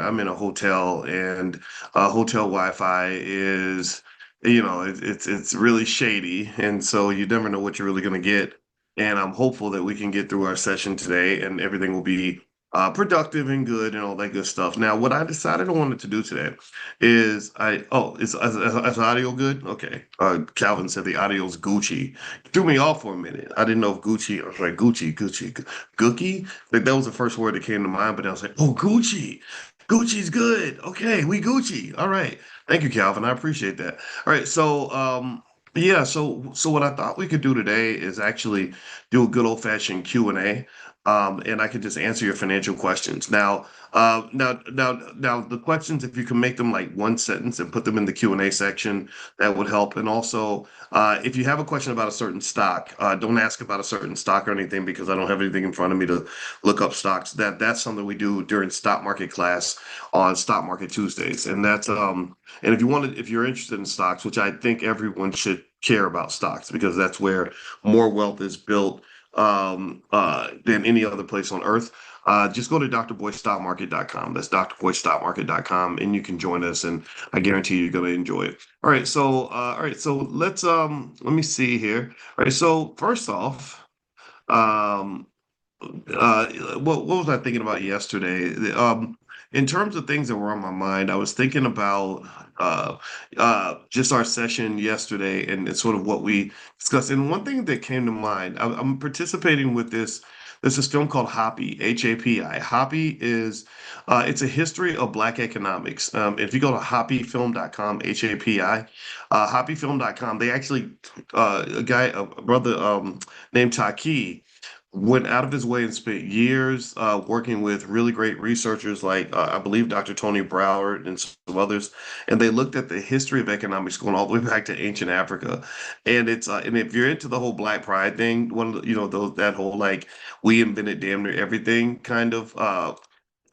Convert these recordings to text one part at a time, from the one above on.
I'm in a hotel, and hotel Wi-Fi is, it's really shady, and so you never know what you're really going to get. And I'm hopeful that we can get through our session today, and everything will be productive and good and all that good stuff. Now, what I decided I wanted to do today is is audio good? Okay. Calvin said the audio's Gucci. Threw me off for a minute. I didn't know if Gucci. I was like Gucci, Gookie. Like that was the first word that came to mind. But I was like, oh, Gucci. Gucci's good. Okay, we Gucci. All right. Thank you, Calvin. I appreciate that. All right. Yeah. So what I thought we could do today is actually do a good old fashioned Q&A. And I could just answer your financial questions. Now, the questions, if you can make them like one sentence and put them in the Q&A section, that would help. And also, if you have a question about a certain stock, don't ask about a certain stock or anything because I don't have anything in front of me to look up stocks. That's something we do during stock market class on Stock Market Tuesdays, and and if you're interested in stocks, which I think everyone should care about stocks because that's where more wealth is built than any other place on earth. Just go to drboystockmarket.com. That's drboystockmarket.com, and you can join us, and I guarantee you're going to enjoy it. All right, so let me see here. All right, so first off, um, what was I thinking about yesterday? In terms of things that were on my mind, I was thinking about just our session yesterday and sort of what we discussed. And one thing that came to mind, I'm participating with this. There's this film called Hoppy, Hapi. Hoppy is it's a history of Black economics. If you go to hoppyfilm.com, Hapi, hoppyfilm.com, they actually a brother named Taki went out of his way and spent years working with really great researchers like I believe Dr. Tony Broward and some others, and they looked at the history of economics going all the way back to ancient Africa. And if you're into the whole Black Pride thing, one of the, those that whole like we invented damn near everything kind of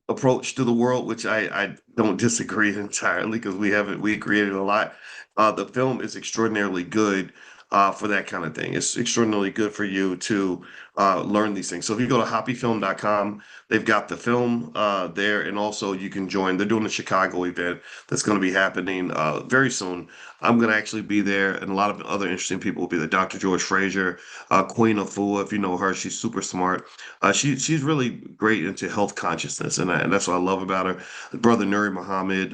approach to the world, which I don't disagree entirely because we created a lot. The film is extraordinarily good for that kind of thing. It's extraordinarily good for you to learn these things. So if you go to hoppyfilm.com, they've got the film there, and also you can join. They're doing a Chicago event that's going to be happening very soon. I'm going to actually be there, and a lot of other interesting people will be there. Dr. George Fraser, Queen Afua, if you know her, she's super smart. She's really great into health consciousness, and that's what I love about her. Brother Nuri Muhammad,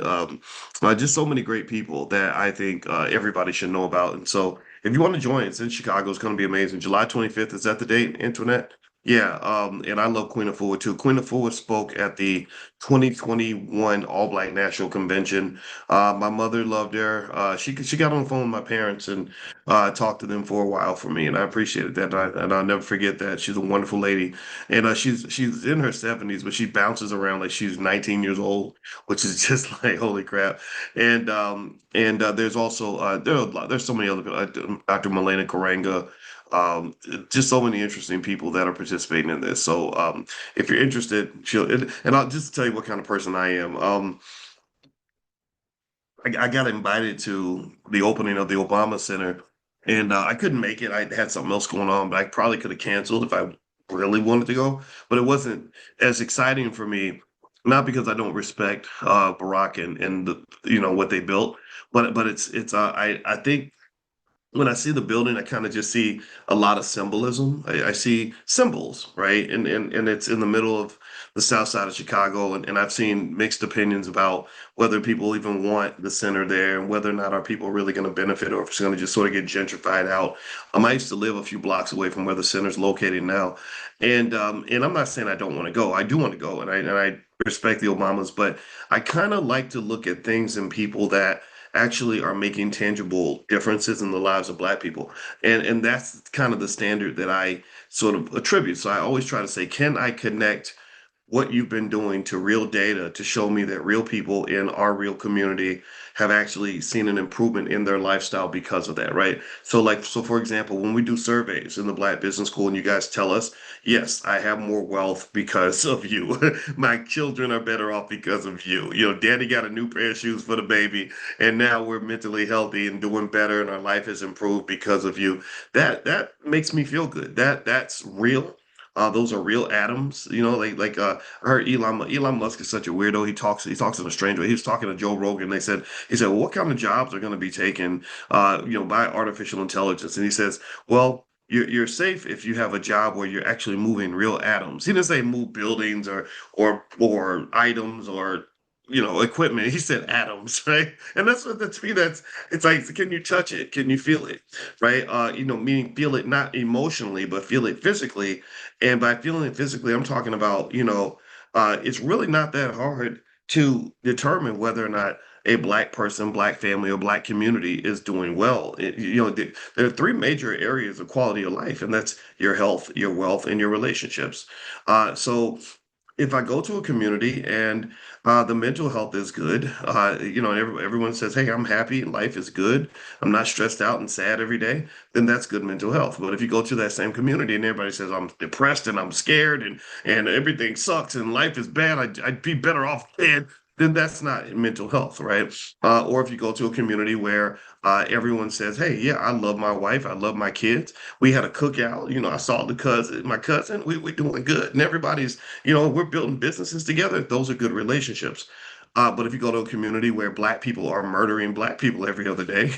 just so many great people that I think everybody should know about. And so, if you want to join, it's in Chicago. It's going to be amazing. July 25th, is that the date, Antoinette? Yeah, and I love Queen Afua too. Queen Afua spoke at the 2021 All Black National Convention. My mother loved her. She got on the phone with my parents and talked to them for a while for me, and I appreciated that. And I'll never forget that. She's a wonderful lady, and she's in her 70s, but she bounces around like she's 19 years old, which is just like holy crap. And there's also there's so many other people, Dr. Malena Karanga, just so many interesting people that are participating in this. So if you're interested, and I'll just tell you what kind of person I am. I got invited to the opening of the Obama Center, and I couldn't make it. I had something else going on, but I probably could have canceled if I really wanted to go. But it wasn't as exciting for me, not because I don't respect Barack and what they built, but it's I think when I see the building, I kind of just see a lot of symbolism. I see symbols, right? And it's in the middle of the south side of Chicago. And I've seen mixed opinions about whether people even want the center there and whether or not are people really going to benefit or if it's going to just sort of get gentrified out. I used to live a few blocks away from where the center's located now. And I'm not saying I don't want to go. I do want to go and I respect the Obamas, but I kind of like to look at things and people that actually are making tangible differences in the lives of Black people. And that's kind of the standard that I sort of attribute. So I always try to say, can I connect what you've been doing to real data to show me that real people in our real community have actually seen an improvement in their lifestyle because of that, right? So for example, when we do surveys in the Black Business School and you guys tell us, yes, I have more wealth because of you. My children are better off because of you. Daddy got a new pair of shoes for the baby, and now we're mentally healthy and doing better, and our life has improved because of you. That makes me feel good. That's real. those are real atoms. I heard Elon Musk is such a weirdo. He talks in a strange way. He was talking to Joe Rogan. He said, well, what kind of jobs are going to be taken by artificial intelligence? And he says, well, you're safe if you have a job where you're actually moving real atoms. He didn't say move buildings or items or equipment. He said atoms, right? And that's what to me that's it's like, can you touch it? Can you feel it? Right? Meaning feel it not emotionally, but feel it physically. And by feeling it physically, I'm talking about, it's really not that hard to determine whether or not a black person, black family, or black community is doing well. There are three major areas of quality of life, and that's your health, your wealth, and your relationships. So if I go to a community and the mental health is good, everyone says, "Hey, I'm happy, life is good, I'm not stressed out and sad every day," then that's good mental health. But if you go to that same community and everybody says, "I'm depressed and I'm scared and everything sucks and life is bad, I'd be better off dead," then that's not mental health, right? Or if you go to a community where everyone says, "Hey, yeah, I love my wife, I love my kids. We had a cookout. I saw my cousin. We're doing good, and everybody's we're building businesses together. Those are good relationships. But if you go to a community where black people are murdering black people every other day,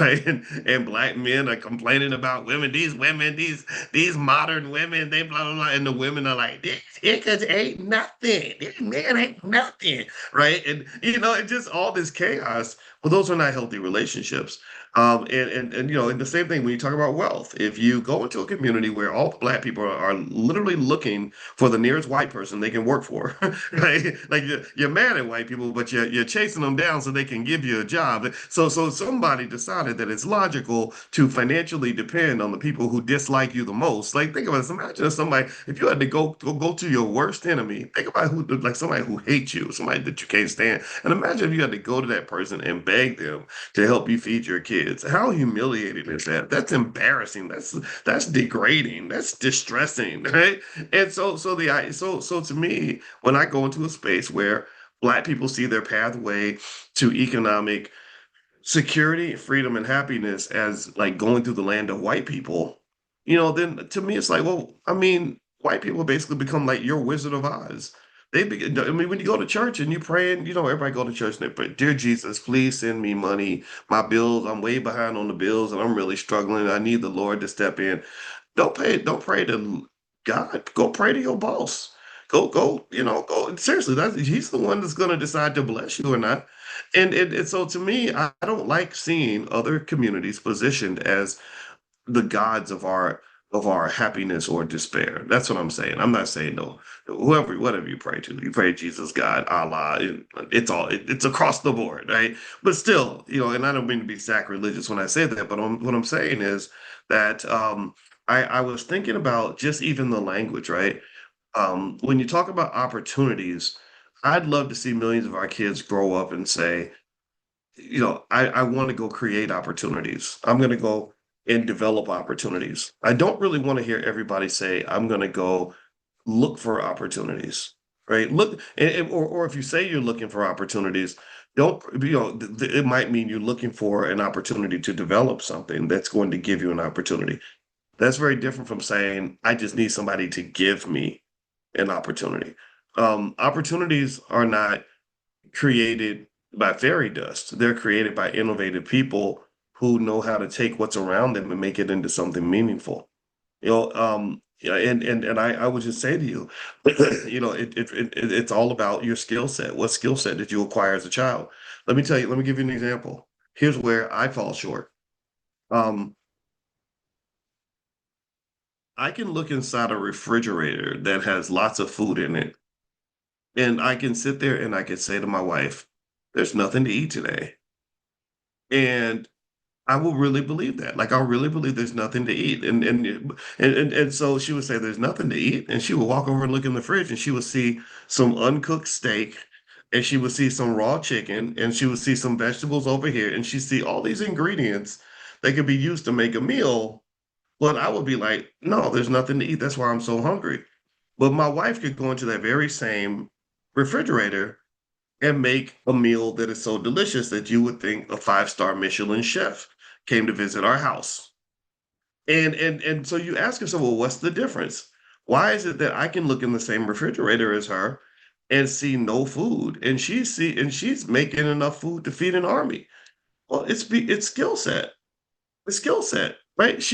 right, and black men are complaining about women, these modern women, they blah blah blah, and the women are like, this niggas ain't nothing, this man ain't nothing, right, and it's just all this chaos. Well, those are not healthy relationships. And the same thing when you talk about wealth. If you go into a community where all the black people are literally looking for the nearest white person they can work for, right? Like you're mad at white people, but you're chasing them down so they can give you a job. So somebody decided that it's logical to financially depend on the people who dislike you the most. Like think about this. Imagine if you had to go to your worst enemy. Think about who like somebody who hates you, somebody that you can't stand, and imagine if you had to go to that person and beg them to help you feed your kids. How humiliating is that? That's embarrassing. That's degrading. That's distressing, right? And so to me, when I go into a space where black people see their pathway to economic security, freedom, and happiness as like going through the land of white people, then to me it's like, well, I mean, white people basically become like your Wizard of Oz. I mean, when you go to church and you pray, and everybody go to church and they pray, "Dear Jesus, please send me money. My bills, I'm way behind on the bills, and I'm really struggling. I need the Lord to step in." Don't pray to God. Go pray to your boss. Go. Seriously, he's the one that's going to decide to bless you or not. And so to me, I don't like seeing other communities positioned as the gods of our happiness or despair. That's what I'm saying. I'm not saying no. Whatever you pray to, you pray Jesus, God, Allah. It's across the board, right? But still, and I don't mean to be sacrilegious when I say that, but what I'm saying is that I was thinking about just even the language, right? When you talk about opportunities, I'd love to see millions of our kids grow up and say, I want to go create opportunities. I'm going to go and develop opportunities. I don't really want to hear everybody say, I'm going to go look for opportunities, right? Look, or if you say you're looking for opportunities, don't, it might mean you're looking for an opportunity to develop something that's going to give you an opportunity. That's very different from saying, I just need somebody to give me an opportunity. Opportunities are not created by fairy dust. They're created by innovative people who know how to take what's around them and make it into something meaningful. Yeah, and I would just say to you, it's all about your skill set. What skill set did you acquire as a child? Let me tell you, let me give you an example. Here's where I fall short. Um, I can look inside a refrigerator that has lots of food in it, and I can sit there and I can say to my wife, there's nothing to eat today. And I will really believe that. Like, I'll really believe there's nothing to eat. And so she would say, there's nothing to eat. And she would walk over and look in the fridge and she would see some uncooked steak and she would see some raw chicken and she would see some vegetables over here and she'd see all these ingredients that could be used to make a meal. But I would be like, no, there's nothing to eat. That's why I'm so hungry. But my wife could go into that very same refrigerator and make a meal that is so delicious that you would think a five-star Michelin chef came to visit our house. And so you ask yourself, well, what's the difference? Why is it that I can look in the same refrigerator as her and see no food, and she's making enough food to feed an army? Well, it's skill set. The skill set, right?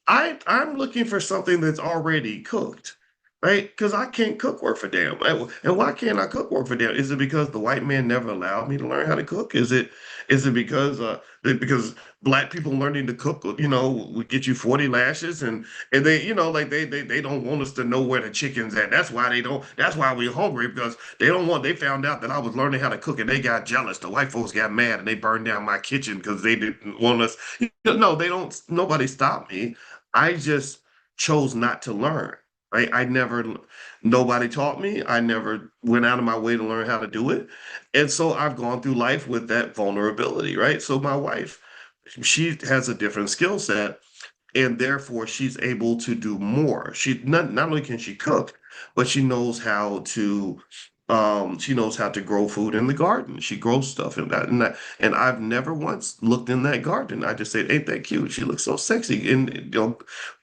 I'm looking for something that's already cooked, right? Because I can't cook worth a damn. And why can't I cook worth a damn? Is it because the white man never allowed me to learn how to cook? Is it because black people learning to cook, would get you 40 lashes, and they, they don't want us to know where the chicken's at. That's why we're hungry, because they found out that I was learning how to cook and they got jealous. The white folks got mad and they burned down my kitchen because they didn't want us. No, they don't. Nobody stopped me. I just chose not to learn. Right? Nobody taught me. I never went out of my way to learn how to do it. And so I've gone through life with that vulnerability, right? So my wife, she has a different skill set, and therefore she's able to do more. Not only can she cook, but she knows how to grow food in the garden. She grows stuff in that, and I've never once looked in that garden. I just said, "Ain't that cute? She looks so sexy." And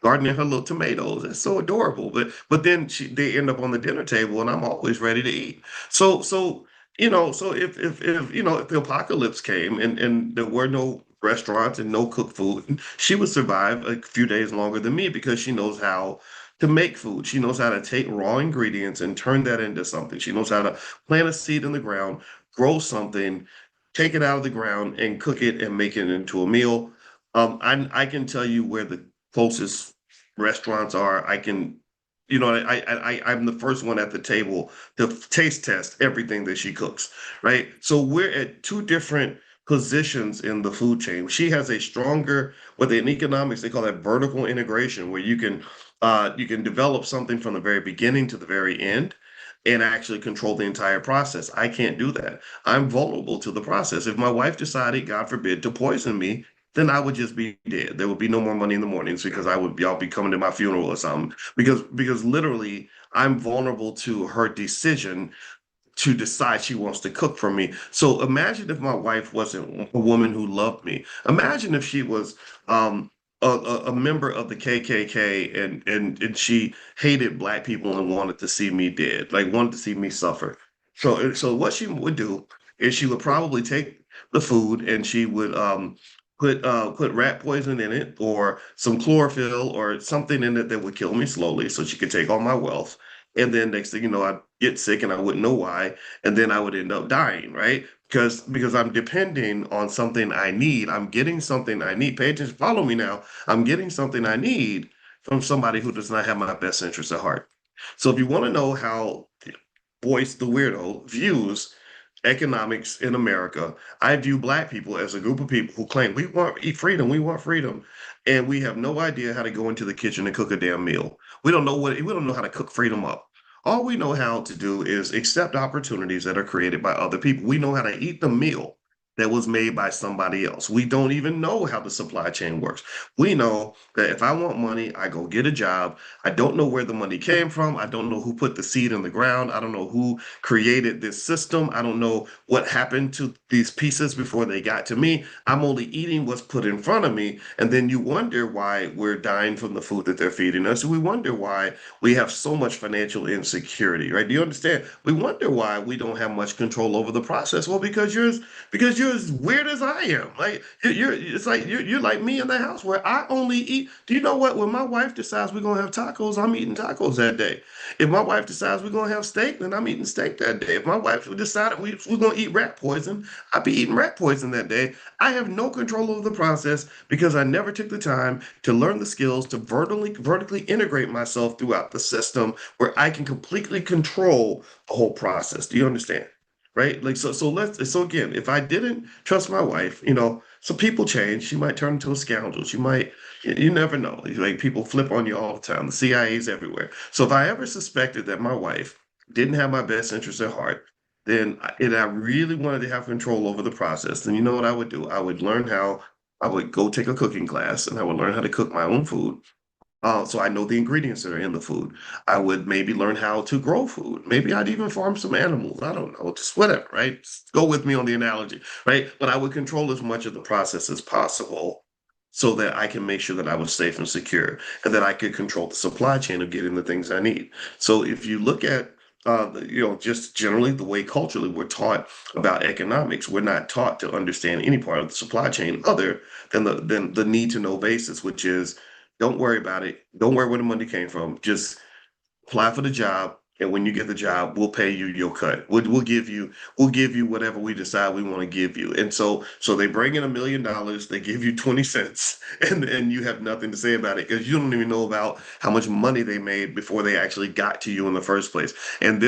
gardening her little tomatoes. It's so adorable. But then they end up on the dinner table, and I'm always ready to eat. So if the apocalypse came and there were no restaurants and no cooked food, she would survive a few days longer than me because she knows how to make food. She knows how to take raw ingredients and turn that into something. She knows how to plant a seed in the ground, grow something, take it out of the ground, and cook it and make it into a meal. I can tell you where the closest restaurants are. I'm the first one at the table to taste test everything that she cooks, right? So we're at two different positions in the food chain. She has a stronger, what in economics they call that vertical integration, where you can develop something from the very beginning to the very end and actually control the entire process. I can't do that. I'm vulnerable to the process. If my wife decided, God forbid, to poison me, then I would just be dead. There would be no more money in the mornings because y'all be coming to my funeral or something. Because literally I'm vulnerable to her decision to decide she wants to cook for me. So imagine if my wife wasn't a woman who loved me. Imagine if she was a member of the KKK, and she hated black people and wanted to see me dead, like wanted to see me suffer. So what she would do is she would probably take the food and she would put rat poison in it or some chlorophyll or something in it that would kill me slowly so she could take all my wealth. And then next thing you know, I'd get sick and I wouldn't know why. And then I would end up dying, right? Because I'm depending on something I need. I'm getting something I need. Pay attention, follow me now. I'm getting something I need from somebody who does not have my best interest at heart. So if you want to know how Boyce the Weirdo views economics in America, I view black people as a group of people who claim we want freedom, we want freedom, and we have no idea how to go into the kitchen and cook a damn meal. We don't know how to cook freedom up. All we know how to do is accept opportunities that are created by other people. We know how to eat the meal that was made by somebody else. We don't even know how the supply chain works. We know that if I want money, I go get a job. I don't know where the money came from. I don't know who put the seed in the ground. I don't know who created this system. I don't know what happened to these pieces before they got to me. I'm only eating what's put in front of me. And then you wonder why we're dying from the food that they're feeding us. We wonder why we have so much financial insecurity, right? Do you understand? We wonder why we don't have much control over the process. Well, because you're as weird as I am. Like it's like you're like me in the house where I only eat. Do you know what? When my wife decides we're gonna have tacos, I'm eating tacos that day. If my wife decides we're gonna have steak, then I'm eating steak that day. If my wife decided we're gonna eat rat poison, I'll be eating rat poison that day. I have no control over the process because I never took the time to learn the skills to vertically integrate myself throughout the system where I can completely control the whole process. Do you understand? Right? Like so again, if I didn't trust my wife, so people change. She might turn into a scoundrel. You never know. Like people flip on you all the time. The CIA's everywhere. So if I ever suspected that my wife didn't have my best interest at heart, and I really wanted to have control over the process, then you know what I would do? I would go take a cooking class and I would learn how to cook my own food. So I know the ingredients that are in the food. I would maybe learn how to grow food. Maybe I'd even farm some animals. I don't know, just whatever, right? Just go with me on the analogy, right? But I would control as much of the process as possible so that I can make sure that I was safe and secure and that I could control the supply chain of getting the things I need. So if you look at just generally the way culturally we're taught about economics, we're not taught to understand any part of the supply chain other than the need to know basis, which is don't worry about it. Don't worry where the money came from. Just apply for the job, and when you get the job, we'll pay you your cut. We'll give you whatever we decide we want to give you. And so they bring in $1 million, they give you 20 cents, and you have nothing to say about it because you don't even know about how much money they made before they actually got to you in the first place. And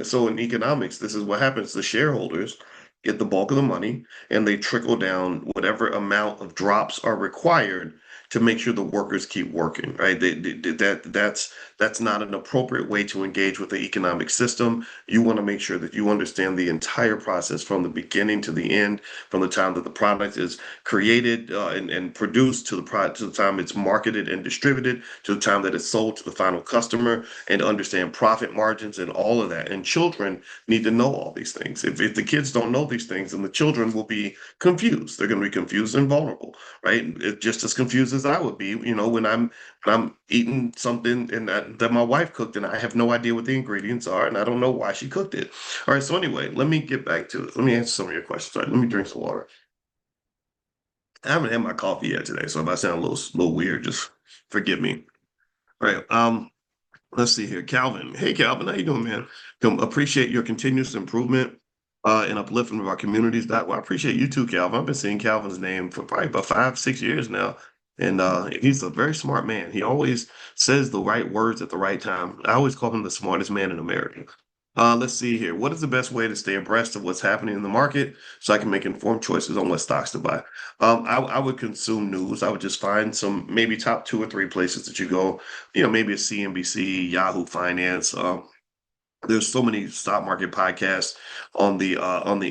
so in economics, this is what happens. The shareholders get the bulk of the money and they trickle down whatever amount of drops are required to make sure the workers keep working, right? That's not an appropriate way to engage with the economic system. You want to make sure that you understand the entire process from the beginning to the end, from the time that the product is created and produced to the product to the time it's marketed and distributed to the time that it's sold to the final customer, and understand profit margins and all of that. And children need to know all these things. If the kids don't know these things, then the children will be confused. They're going to be confused and vulnerable, right? Just as confused as I would be, when I'm eating something and that my wife cooked and I have no idea what the ingredients are and I don't know why she cooked it. All right, so anyway, let me get back to it. Let me answer some of your questions. All right, let me drink some water. I haven't had my coffee yet today, so if I sound a little weird, just forgive me. All right, let's see here. Calvin. Hey, Calvin, how you doing, man? Appreciate your continuous improvement and upliftment of our communities. Well, I appreciate you too, Calvin. I've been seeing Calvin's name for probably about 5, 6 years now. And he's a very smart man. He always says the right words at the right time. I always call him the smartest man in America. Let's see here. What is the best way to stay abreast of what's happening in the market so I can make informed choices on what stocks to buy? I would consume news. I would just find some maybe top 2 or 3 places that you go, maybe a CNBC, Yahoo Finance. There's so many stock market podcasts on the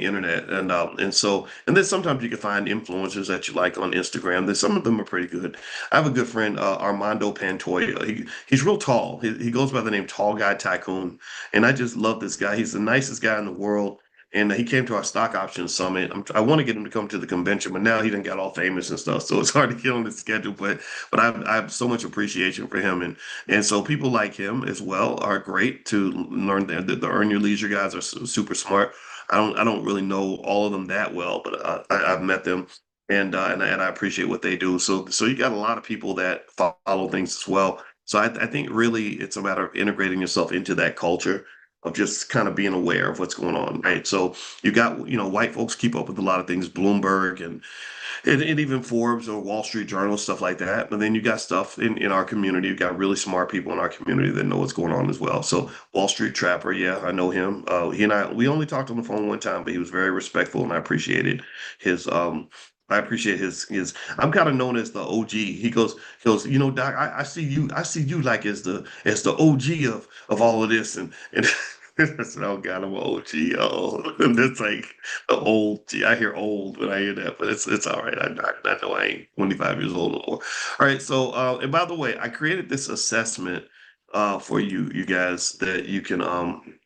internet, and then sometimes you can find influencers that you like on Instagram. There's some of them are pretty good. I have a good friend, Armando Pantoja. He's real tall. He goes by the name Tall Guy Tycoon, and I just love this guy. He's the nicest guy in the world. And he came to our stock options summit. I want to get him to come to the convention, but now he done got all famous and stuff, so it's hard to get on the schedule. But I have so much appreciation for him, and so people like him as well are great to learn. The Earn Your Leisure guys are super smart. I don't really know all of them that well, but I've met them, and I appreciate what they do. So you got a lot of people that follow things as well. So I think really it's a matter of integrating yourself into that culture of just kind of being aware of what's going on, right? So you got, white folks keep up with a lot of things, Bloomberg and even Forbes or Wall Street Journal, stuff like that. But then you got stuff in our community. You got really smart people in our community that know what's going on as well. So Wall Street Trapper, yeah, I know him. He and we only talked on the phone one time, but he was very respectful, and his I appreciate his I'm kind of known as the OG. He goes, Doc, I see you like as the OG of all of this. And I said, oh God, I'm an OG. Oh, and it's like the old. I hear old when I hear that, but it's all right. I know I ain't 25 years old no more. All right. So, and by the way, I created this assessment for you guys that you can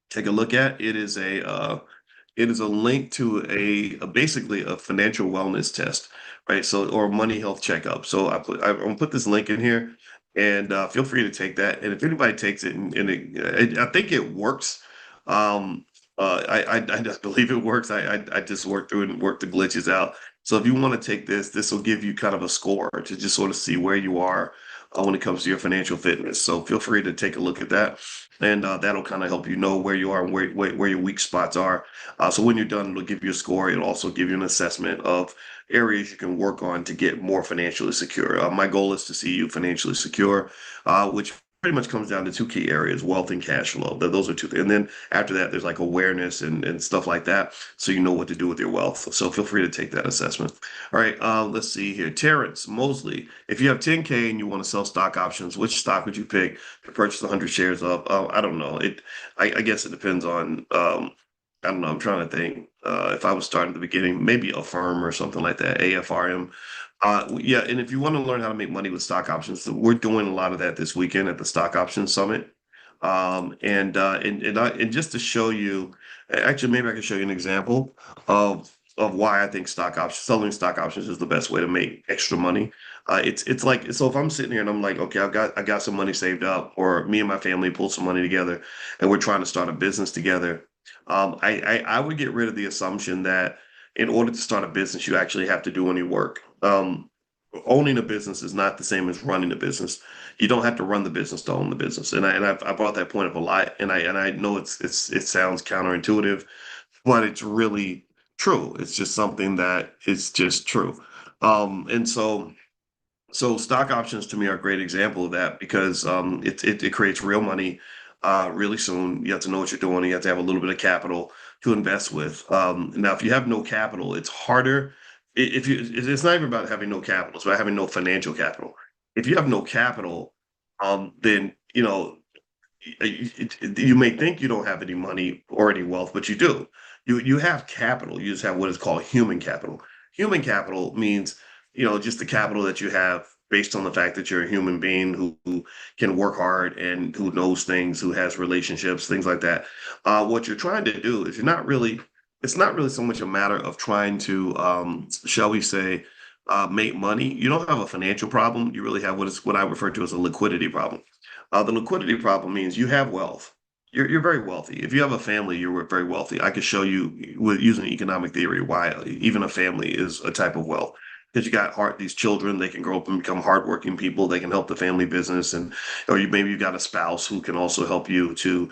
take a look at. It is a link to basically a financial wellness test, right? So or money health checkup. So I'm gonna put this link in here, and feel free to take that. And if anybody takes it, I think it works. I just believe it works. I just worked through it and worked the glitches out. So if you want to take this will give you kind of a score to just sort of see where you are when it comes to your financial fitness. So feel free to take a look at that, and that'll kind of help you know where you are and where your weak spots are. So when you're done, it'll give you a score. It'll also give you an assessment of areas you can work on to get more financially secure. My goal is to see you financially secure, which pretty much comes down to 2 key areas: wealth and cash flow. Those are two. And then after that, there's like awareness and stuff like that. So you know what to do with your wealth. So feel free to take that assessment. All right, let's see here. Terrence Mosley, if you have 10K and you want to sell stock options, which stock would you pick to purchase 100 shares of? I don't know. I guess it depends on. I don't know. I'm trying to think. If I was starting at the beginning, maybe a firm or something like that, AFRM. Yeah, and if you want to learn how to make money with stock options, we're doing a lot of that this weekend at the Stock Options Summit. And just to show you, actually, maybe I can show you an example of of why I think selling stock options is the best way to make extra money. It's like, so if I'm sitting here and I'm like, okay, I got some money saved up, or me and my family pull some money together, and we're trying to start a business together. I would get rid of the assumption that in order to start a business, you actually have to do any work. Owning a business is not the same as running a business. You don't have to run the business to own the business. I brought that point up a lot, and I know it sounds counterintuitive, but it's really true. It's just something that is just true. And so stock options to me are a great example of that because it creates real money really soon. You have to know what you're doing. You have to have a little bit of capital to invest with. Now, if you have no capital, it's harder. If you, it's not even about having no capital; it's about having no financial capital. If you have no capital, then you may think you don't have any money or any wealth, but you do. You have capital. You just have what is called human capital. Human capital means, just the capital that you have based on the fact that you're a human being who can work hard and who knows things, who has relationships, things like that. What you're trying to do is it's not really so much a matter of trying to, shall we say, make money. You don't have a financial problem. You really have what I refer to as a liquidity problem. The liquidity problem means you have wealth. You're very wealthy. If you have a family, you're very wealthy. I could show you with using economic theory why even a family is a type of wealth. Because you got these children, they can grow up and become hardworking people. They can help the family business, or maybe you've got a spouse who can also help you to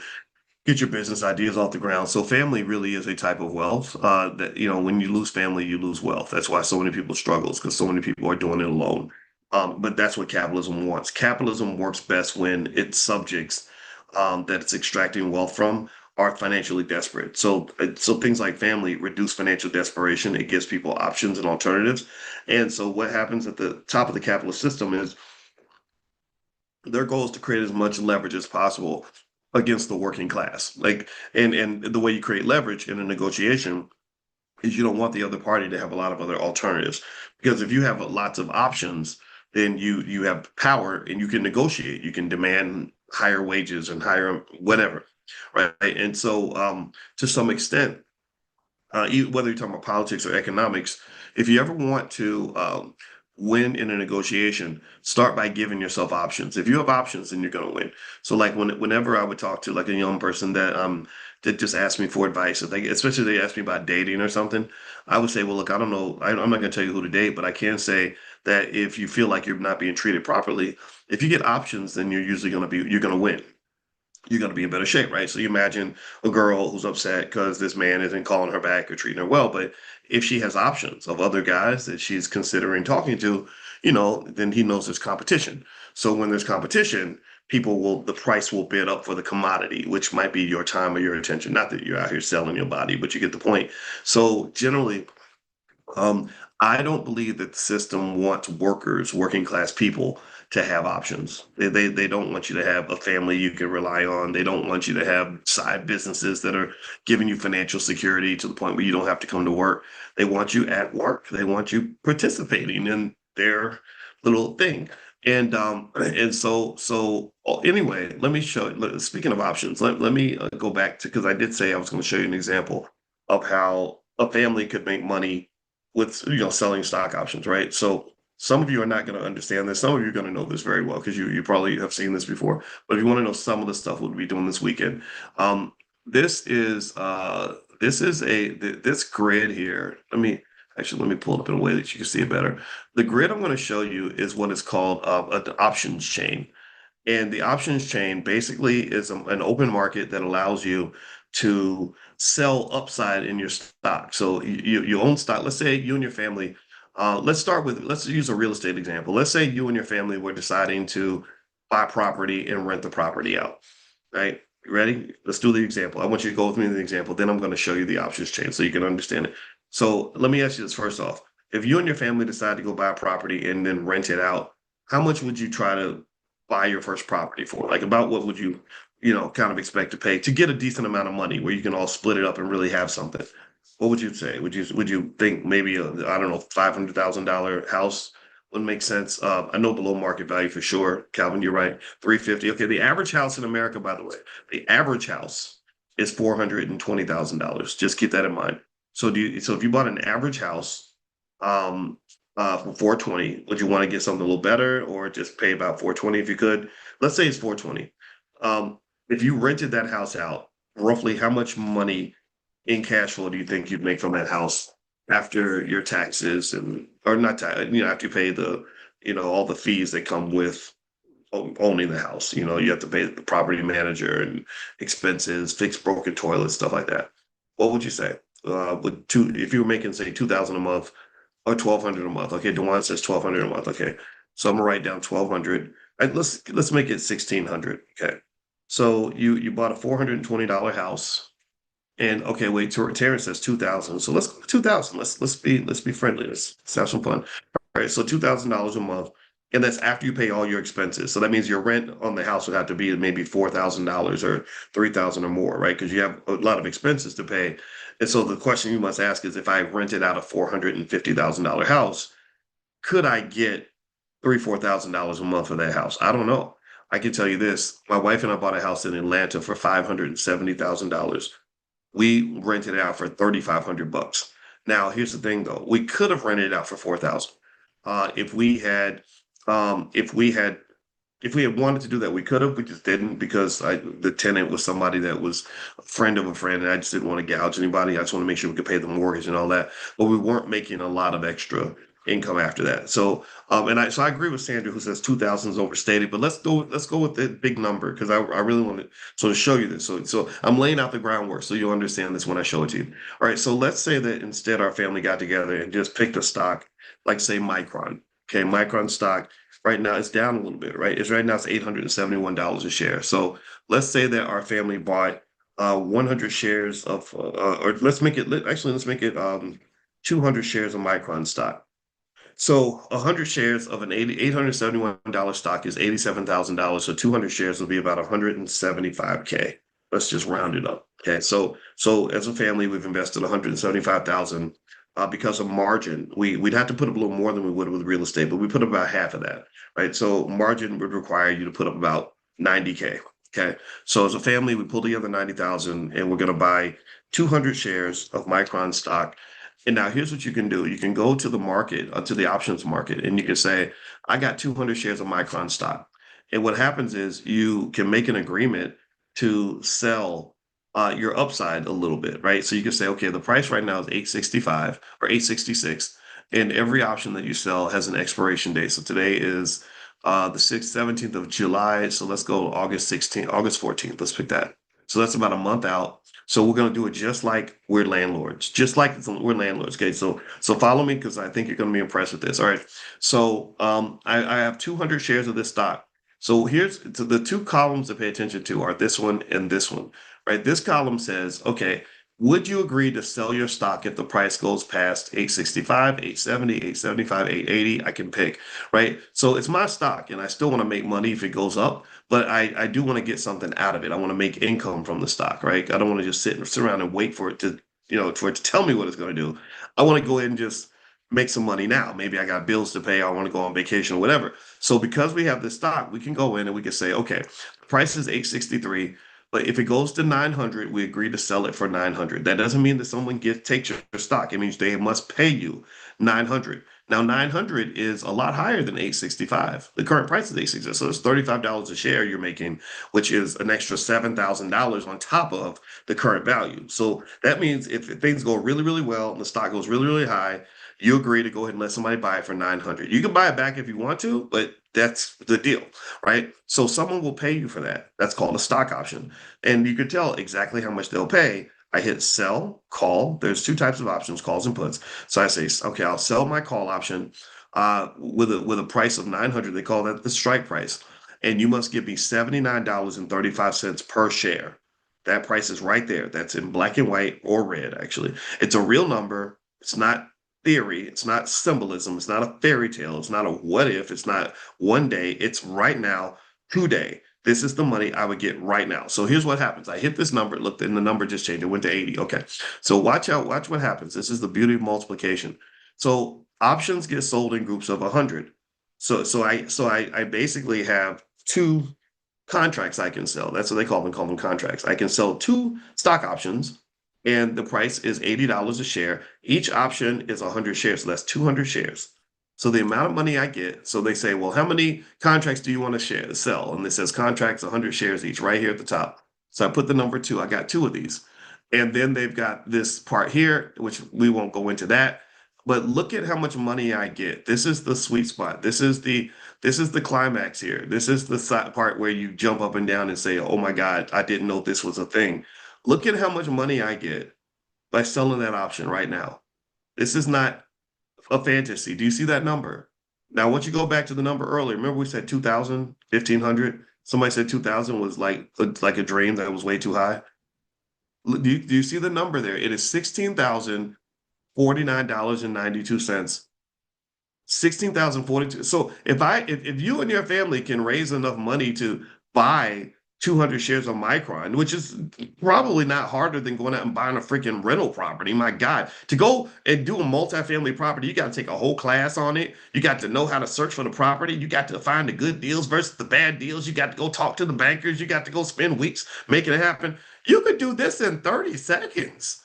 get your business ideas off the ground. So family really is a type of wealth. That when you lose family, you lose wealth. That's why so many people struggles because so many people are doing it alone. But that's what capitalism wants. Capitalism works best when its subjects that it's extracting wealth from are financially desperate. So things like family reduce financial desperation. It gives people options and alternatives. And so what happens at the top of the capitalist system is their goal is to create as much leverage as possible against the working class. And the way you create leverage in a negotiation is you don't want the other party to have a lot of other alternatives. Because if you have lots of options, then you have power and you can negotiate. You can demand higher wages and higher whatever, right? And so to some extent, whether you're talking about politics or economics, if you ever want to win in a negotiation, start by giving yourself options. If you have options, then you're going to win. So, like whenever I would talk to like a young person that just asked me for advice, especially if they ask me about dating or something, I would say, well, look, I don't know, I'm not going to tell you who to date, but I can say that if you feel like you're not being treated properly, if you get options, then you're going to win, you're going to be in better shape, right? So you imagine a girl who's upset because this man isn't calling her back or treating her well, but if she has options of other guys that she's considering talking to, then he knows there's competition. So when there's competition, the price will bid up for the commodity, which might be your time or your attention. Not that you're out here selling your body, but you get the point. So generally, um, I don't believe that the system wants working class people, to have options. They don't want you to have a family you can rely on. They don't want you to have side businesses that are giving you financial security to the point where you don't have to come to work. They want you at work. They want you participating in their little thing. And anyway, let me show you. Speaking of options, let me go back to, because I did say I was going to show you an example of how a family could make money with selling stock options, right? So some of you are not going to understand this. Some of you are going to know this very well because you probably have seen this before. But if you want to know some of the stuff we'll be doing this weekend, this grid here. Let me pull it up in a way that you can see it better. The grid I'm going to show you is what is called an options chain. And the options chain basically is an open market that allows you to sell upside in your stock. So you own stock. Let's say you and your family, let's use a real estate example. Let's say you and your family were deciding to buy property and rent the property out, right? You ready? Let's do the example. I want you to go with me in the example. Then I'm going to show you the options chain so you can understand it. So let me ask you this first off. If you and your family decide to go buy a property and then rent it out, how much would you try to buy your first property for? Like, about what would you, kind of expect to pay to get a decent amount of money where you can all split it up and really have something? What would you say? Would you think maybe I don't know, $500,000 house would make sense? I know below market value for sure. Calvin, you're right. 350. Okay, the average house in America, by the way, the average house is $420,000. Just keep that in mind. So if you bought an average house, um, for 420, would you want to get something a little better or just pay about 420 if you could? Let's say it's 420. If you rented that house out, roughly how much money in cash flow do you think you'd make from that house after your taxes and or not after you pay all the fees that come with owning the house. You have to pay the property manager and expenses, fix broken toilets, stuff like that. What would you say? With two, if you were making say 2,000 a month or 1,200 a month. Okay, Dewan says 1,200 a month. Okay, so I'm gonna write down 1,200. Right, let's make it 1,600. Okay, so you bought a $420 house. And okay, wait, Terrence says 2,000. So let's go with 2,000. Let's be friendly. Let's have some fun. All right, so $2,000 a month, and that's after you pay all your expenses. So that means your rent on the house would have to be maybe $4,000 or 3,000 or more, right? Because you have a lot of expenses to pay. And so the question you must ask is, if I rented out a $450,000 house, could I get $4,000 a month for that house? I don't know. I can tell you this: my wife and I bought a house in Atlanta for $570,000. We rented it out for 3,500 bucks. Now, here's the thing though. We could have rented it out for 4,000. If we had if we had if we had wanted to do that, we could have. We just didn't because the tenant was somebody that was a friend of a friend, and I just didn't want to gouge anybody. I just want to make sure we could pay the mortgage and all that. But we weren't making a lot of extra income after that. So I agree with Sandra who says 2,000 is overstated. But let's go with the big number because I really want to show you this. So I'm laying out the groundwork so you'll understand this when I show it to you. All right. So let's say that instead our family got together and just picked a stock, like say Micron. Okay, Micron stock. Right now it's down a little bit, right? It's right now it's $871 a share. So let's say that our family bought 100 shares of, or let's make it 200 shares of Micron stock. So 100 shares of an $871 stock is $87,000. So 200 shares will be about 175K. Let's just round it up. Okay. So as a family, we've invested 175,000. Because of margin, we'd have to put up a little more than we would with real estate, but we put up about half of that, right? So margin would require you to put up about 90K. Okay. So as a family, we pull together 90,000 and we're going to buy 200 shares of Micron stock. And now here's what you can do. You can go to the market, to the options market, and you can say, I got 200 shares of Micron stock. And what happens is you can make an agreement to sell your upside a little bit, right? So you can say, okay, the price right now is 865 or 866, and every option that you sell has an expiration date. So today is the 6th, 17th of July. So let's go August 16th, August 14th. Let's pick that. So that's about a month out. So we're going to do it just like we're landlords, just like we're landlords. Okay. So follow me because I think you're going to be impressed with this. All right. So I have 200 shares of this stock. So here's the two columns to pay attention to are this one and this one, right? This column says, okay, would you agree to sell your stock if the price goes past 865, 870, 875, 880? I can pick, right? So it's my stock and I still want to make money if it goes up, but I do want to get something out of it. I want to make income from the stock, right? I don't want to just sit around and wait for it to, for it to tell me what it's going to do. I want to go ahead and just make some money now. Maybe I got bills to pay. I want to go on vacation or whatever. So because we have this stock, we can go in and we can say, okay, the price is 863. But if it goes to 900, we agree to sell it for 900. That doesn't mean that someone takes your stock. It means they must pay you 900. Now, 900 is a lot higher than 865. The current price is 865. So it's $35 a share you're making, which is an extra $7,000 on top of the current value. So that means if things go really, really well and the stock goes really, really high, you agree to go ahead and let somebody buy it for 900. You can buy it back if you want to, but that's the deal, right? So someone will pay you for that. That's called a stock option. And you can tell exactly how much they'll pay. I hit sell, call. There's two types of options, calls and puts. So I say, okay, I'll sell my call option with a price of 900. They call that the strike price. And you must give me $79.35 per share. That price is right there. That's in black and white or red, actually. It's a real number. It's not theory. It's not symbolism. It's not a fairy tale. It's not a what if. It's not one day. It's right now, today. This is the money I would get right now. So here's what happens. I hit this number. Look, and the number just changed. It went to 80. Okay. So watch out. Watch what happens. This is the beauty of multiplication. So options get sold in groups of 100. So I basically have two contracts I can sell. That's what they call them contracts. I can sell two stock options and the price is $80 a share. Each option is 100 shares, so that's 200 shares. So the amount of money I get, so they say, well, how many contracts do you want to sell? And it says contracts, 100 shares each, right here at the top. So I put the number two. I got two of these. And then they've got this part here, which we won't go into that. But look at how much money I get. This is the sweet spot. This is the climax here. This is the part where you jump up and down and say, "Oh my God, I didn't know this was a thing." Look at how much money I get by selling that option right now. This is not a fantasy. Do you see that number? Now, once you go back to the number earlier, remember we said 2,000, 1,500. Somebody said 2,000 was like a dream that was way too high. Do you see the number there? It is $16,049.92. 16,042. So if you and your family can raise enough money to buy 200 shares of Micron, which is probably not harder than going out and buying a freaking rental property. My God, to go and do a multifamily property, you got to take a whole class on it. You got to know how to search for the property. You got to find the good deals versus the bad deals. You got to go talk to the bankers. You got to go spend weeks making it happen. You could do this in 30 seconds.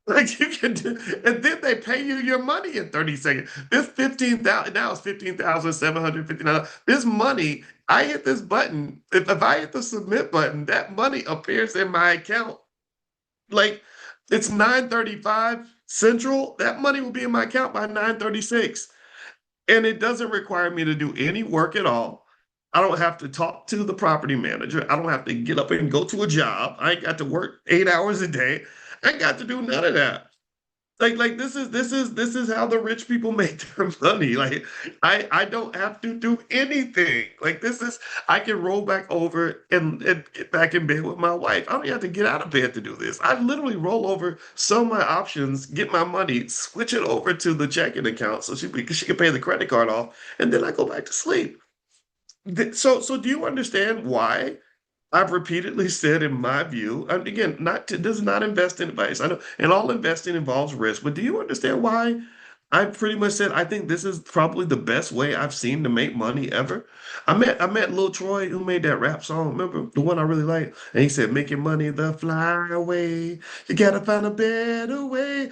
Like you can do, and then they pay you your money in 30 seconds. This 15,000 now it's 15,759. This money, I hit this button. If I hit the submit button, that money appears in my account. Like it's 9:35 Central. That money will be in my account by 9:36. And it doesn't require me to do any work at all. I don't have to talk to the property manager. I don't have to get up and go to a job. I ain't got to work 8 hours a day. I ain't got to do none of that. Like this is how the rich people make their money. Like I don't have to do anything. Like this is I can roll back over and get back in bed with my wife. I don't have to get out of bed to do this. I literally roll over, sell my options, get my money, switch it over to the checking account so she can pay the credit card off, and then I go back to sleep. So do you understand why I've repeatedly said, in my view, and again, does not invest in advice. I know, and all investing involves risk, but do you understand why I pretty much said I think this is probably the best way I've seen to make money ever? I met Lil Troy who made that rap song. Remember the one I really like? And he said, "Making money the flyway. You gotta find a better way."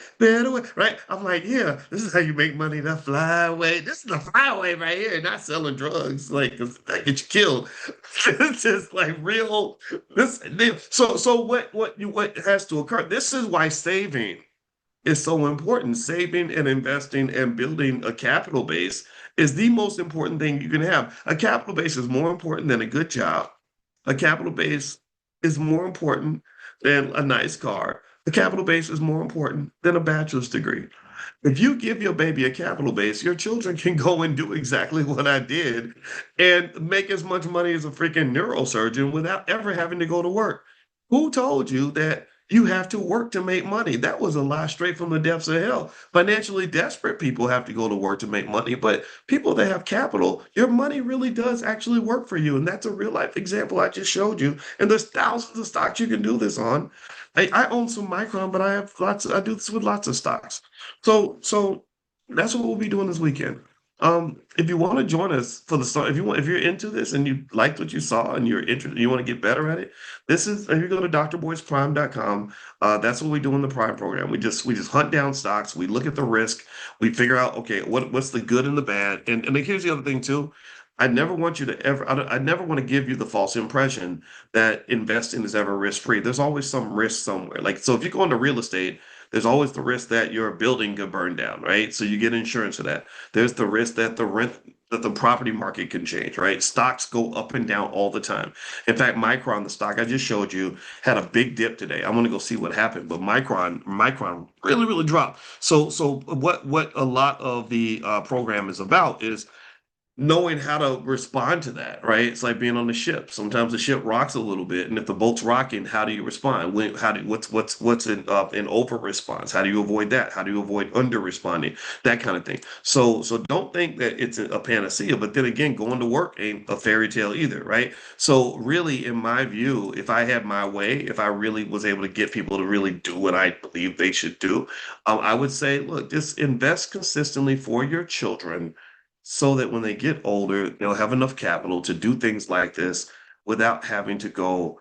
Right? I'm like, yeah, this is how you make money the flyway. This is the flyway right here, not selling drugs. Like, 'cause that get you killed. It's just like real. So what has to occur? This is why saving is so important. Saving and investing and building a capital base is the most important thing you can have. A capital base is more important than a good job. A capital base is more important than a nice car. A capital base is more important than a bachelor's degree. If you give your baby a capital base, your children can go and do exactly what I did and make as much money as a freaking neurosurgeon without ever having to go to work. Who told you that you have to work to make money? That was a lie straight from the depths of hell. Financially desperate people have to go to work to make money, but people that have capital, your money really does actually work for you. And that's a real life example I just showed you. And there's thousands of stocks you can do this on. I own some Micron, but I do this with lots of stocks. So that's what we'll be doing this weekend. If you want to join us for the start, if you're into this and you liked what you saw and you're interested, you want to get better at it, this is if you go to drboyceprime.com, that's what we do in the Prime program. We just hunt down stocks, we look at the risk, we figure out, okay, what's the good and the bad. And here's the other thing too. I never want you to ever, I never want to give you the false impression that investing is ever risk-free. There's always some risk somewhere. Like, so if you go into real estate, there's always the risk that your building could burn down, right? So you get insurance for that. There's the risk that the property market can change, right? Stocks go up and down all the time. In fact, Micron, the stock I just showed you, had a big dip today. I want to go see what happened, but Micron really, really dropped. So what a lot of the program is about is knowing how to respond to that, right? It's like being on the ship. Sometimes the ship rocks a little bit, and if the boat's rocking, how do you respond? What's an over response? How do you avoid that? How do you avoid under responding? That kind of thing. So don't think that it's a panacea, but then again, going to work ain't a fairy tale either, right? So really, in my view, if I had my way, if I really was able to get people to really do what I believe they should do, I would say, look, just invest consistently for your children so that when they get older, they'll have enough capital to do things like this without having to go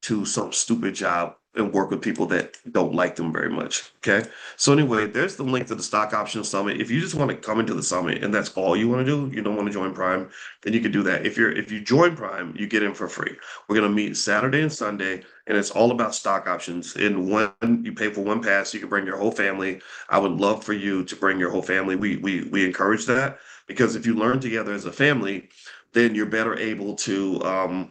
to some stupid job and work with people that don't like them very much. Okay. So anyway, there's the link to the stock option summit. If you just want to come into the summit and that's all you want to do, you don't want to join Prime, then you can do that. If you join Prime, you get in for free. We're gonna meet Saturday and Sunday, and it's all about stock options. In one, you pay for one pass, you can bring your whole family. I would love for you to bring your whole family. We encourage that because if you learn together as a family, then you're better able to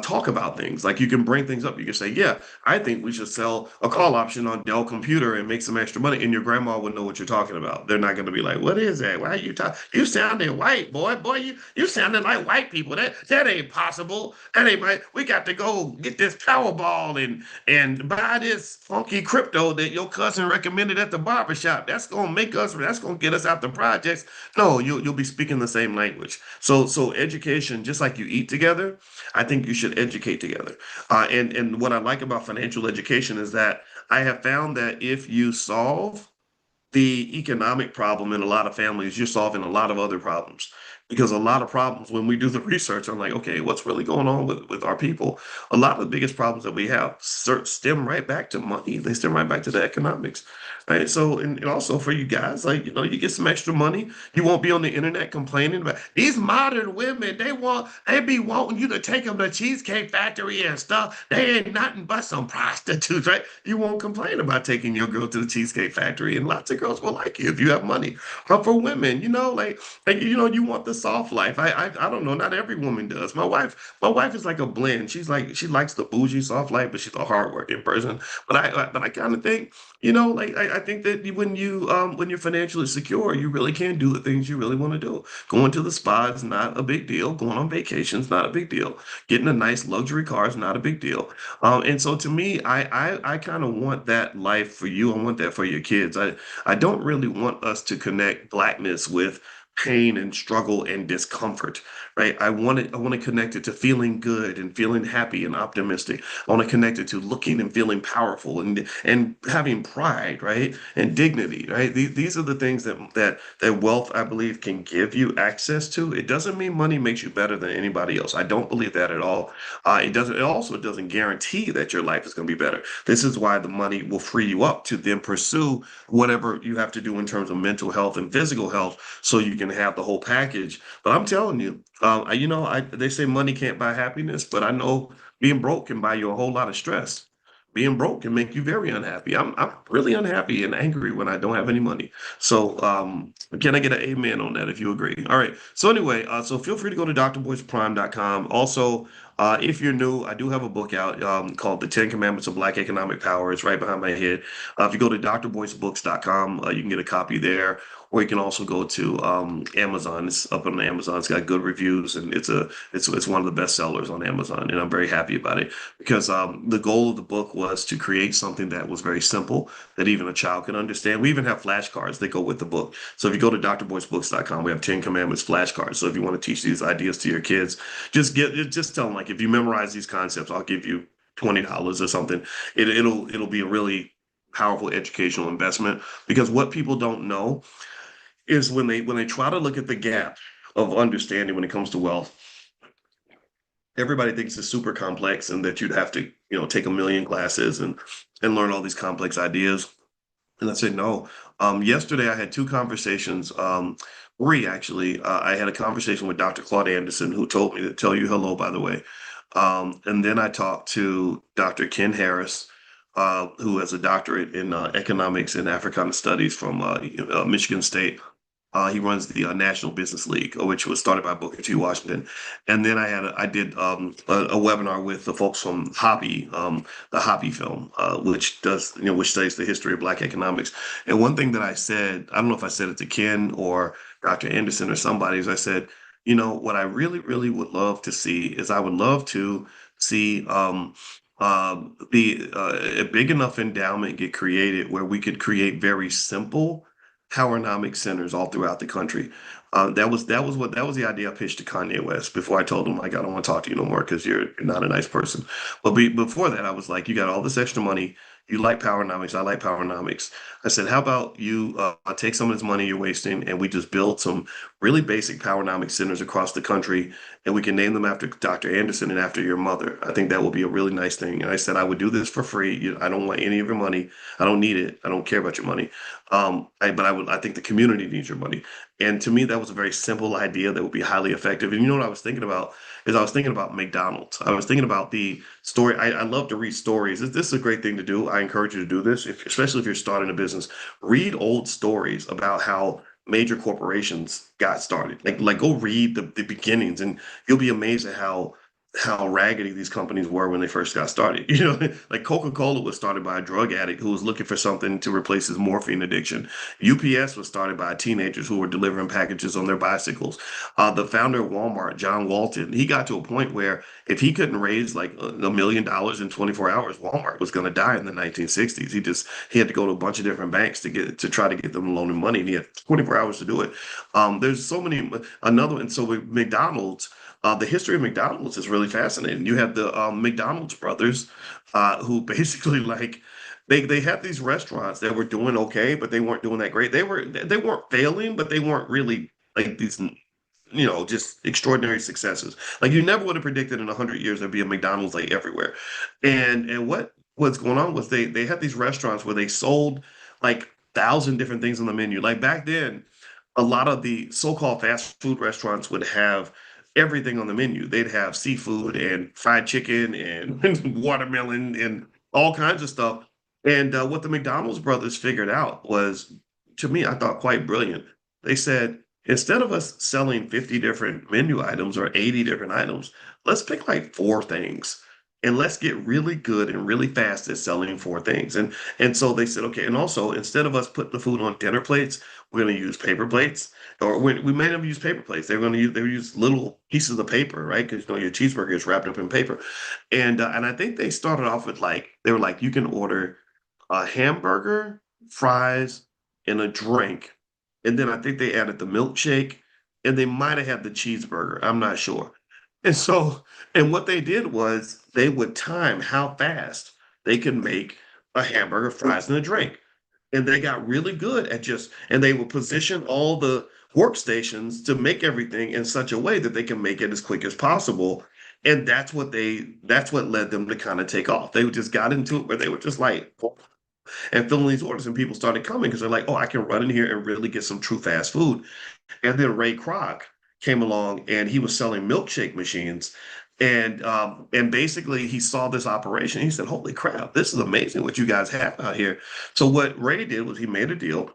talk about things. Like you can bring things up. You can say, "Yeah, I think we should sell a call option on Dell Computer and make some extra money." And your grandma would know what you're talking about. They're not going to be like, "What is that? Why are you talking? You sounding white, boy. Boy, you sounding like white people. That ain't possible. That ain't right. We got to go get this Powerball and buy this funky crypto that your cousin recommended at the barbershop. That's gonna make us. That's gonna get us out the projects." No, you'll be speaking the same language. So education, just like you eat together, I think you should educate together. And what I like about financial education is that I have found that if you solve the economic problem in a lot of families, you're solving a lot of other problems. Because a lot of problems, when we do the research, I'm like, okay, what's really going on with our people? A lot of the biggest problems that we have stem right back to money. They stem right back to the economics, right? So, and also for you guys, like, you get some extra money. You won't be on the internet complaining about these modern women. They be wanting you to take them to Cheesecake Factory and stuff. They ain't nothing but some prostitutes, right? You won't complain about taking your girl to the Cheesecake Factory, and lots of girls will like you if you have money. But for women, you want the soft life. I don't know. Not every woman does. My wife is like a blend. She likes the bougie soft life, but she's a hardworking person. But I kind of think, I think that when you're financially secure, you really can do the things you really want to do. Going to the spa is not a big deal. Going on vacation is not a big deal. Getting a nice luxury car is not a big deal. And so to me, I kind of want that life for you. I want that for your kids. I don't really want us to connect blackness with pain and struggle and discomfort, right? I want to connect it to feeling good and feeling happy and optimistic. I want to connect it to looking and feeling powerful and having pride, right? And dignity, right? These are the things that wealth, I believe, can give you access to. It doesn't mean money makes you better than anybody else. I don't believe that at all. It also doesn't guarantee that your life is going to be better. This is why the money will free you up to then pursue whatever you have to do in terms of mental health and physical health so you can have the whole package. But I'm telling you, they say money can't buy happiness, but I know being broke can buy you a whole lot of stress. Being broke can make you very unhappy. I'm really unhappy and angry when I don't have any money. So can I get an amen on that if you agree? All right. So anyway, so feel free to go to drboyceprime.com. Also, if you're new, I do have a book out called The 10 Commandments of Black Economic Power. It's right behind my head. If you go to drboycebooks.com, you can get a copy there. Or you can also go to Amazon. It's up on Amazon. It's got good reviews, and it's one of the best sellers on Amazon. And I'm very happy about it because the goal of the book was to create something that was very simple that even a child can understand. We even have flashcards that go with the book. So if you go to drboycebooks.com, we have 10 Commandments flashcards. So if you want to teach these ideas to your kids, just tell them, like, if you memorize these concepts, I'll give you $20 or something. It'll be a really powerful educational investment because what people don't know is when they try to look at the gap of understanding when it comes to wealth, everybody thinks it's super complex and that you'd have to, take a million classes and learn all these complex ideas. And I said, no. Yesterday I had two conversations, three actually. I had a conversation with Dr. Claude Anderson, who told me to tell you hello, by the way. And then I talked to Dr. Ken Harris, who has a doctorate in economics and Africana studies from Michigan State. He runs the National Business League, which was started by Booker T. Washington. And then I did a webinar with the folks from Hobby, the Hobby film, which studies the history of Black economics. And one thing that I said, I don't know if I said it to Ken or Dr. Anderson or somebody, is I said, what I really, really would love to see is I would love to see a big enough endowment get created where we could create very simple powernomic centers all throughout the country. That was the idea I pitched to Kanye West before I told him, like, I don't want to talk to you no more because you're not a nice person. But before that, I was like, you got all this extra money. You like powernomics. I like powernomics. I said, how about you take some of this money you're wasting and we just build some really basic powernomics centers across the country, and we can name them after Dr. Anderson and after your mother. I think that would be a really nice thing. And I said I would do this for free. I don't want any of your money. I don't need it. I don't care about your money. But I think the community needs your money. And to me, that was a very simple idea that would be highly effective. And you know what I was thinking about is I was thinking about McDonald's. I was thinking about the story. I love to read stories. This is a great thing to do. I encourage you to do this, especially if you're starting a business. Read old stories about how major corporations got started. Like go read the beginnings, and you'll be amazed at how raggedy these companies were when they first got started. You know, like Coca-Cola was started by a drug addict who was looking for something to replace his morphine addiction. UPS was started by teenagers who were delivering packages on their bicycles. The founder of Walmart, John Walton, he got to a point where if he couldn't raise like $1 million in 24 hours, Walmart was going to die in the 1960s. He had to go to a bunch of different banks to try to get them loaning money, and he had 24 hours to do it. There's so many another, and so with McDonald's. The history of McDonald's is really fascinating. You have the McDonald's brothers, who basically like they had these restaurants that were doing okay, but they weren't doing that great. They weren't failing, but they weren't really like these, just extraordinary successes. Like you never would have predicted in 100 years there'd be a McDonald's like everywhere. And what was going on was they had these restaurants where they sold like thousand different things on the menu. Like back then, a lot of the so-called fast food restaurants would have everything on the menu. They'd have seafood and fried chicken and watermelon and all kinds of stuff. And what the McDonald's brothers figured out was, to me, I thought quite brilliant. They said, instead of us selling 50 different menu items or 80 different items, let's pick like four things. And let's get really good and really fast at selling four things. And so they said, okay, and also instead of us putting the food on dinner plates, we're going to use paper plates, or we may have used paper plates. They would use little pieces of paper, right? Because your cheeseburger is wrapped up in paper, and I think they started off with like they were like you can order a hamburger, fries, and a drink, and then I think they added the milkshake, and they might have had the cheeseburger. I'm not sure. And so, and what they did was they would time how fast they could make a hamburger, fries, and a drink. And they got really good at and they would position all the workstations to make everything in such a way that they can make it as quick as possible. And that's what led them to kind of take off. They just got into it where they were just like, and filling these orders, and people started coming because they're like, oh, I can run in here and really get some true fast food. And then Ray Kroc came along and he was selling milkshake machines. And basically he saw this operation. He said, holy crap, this is amazing what you guys have out here. So what Ray did was he made a deal.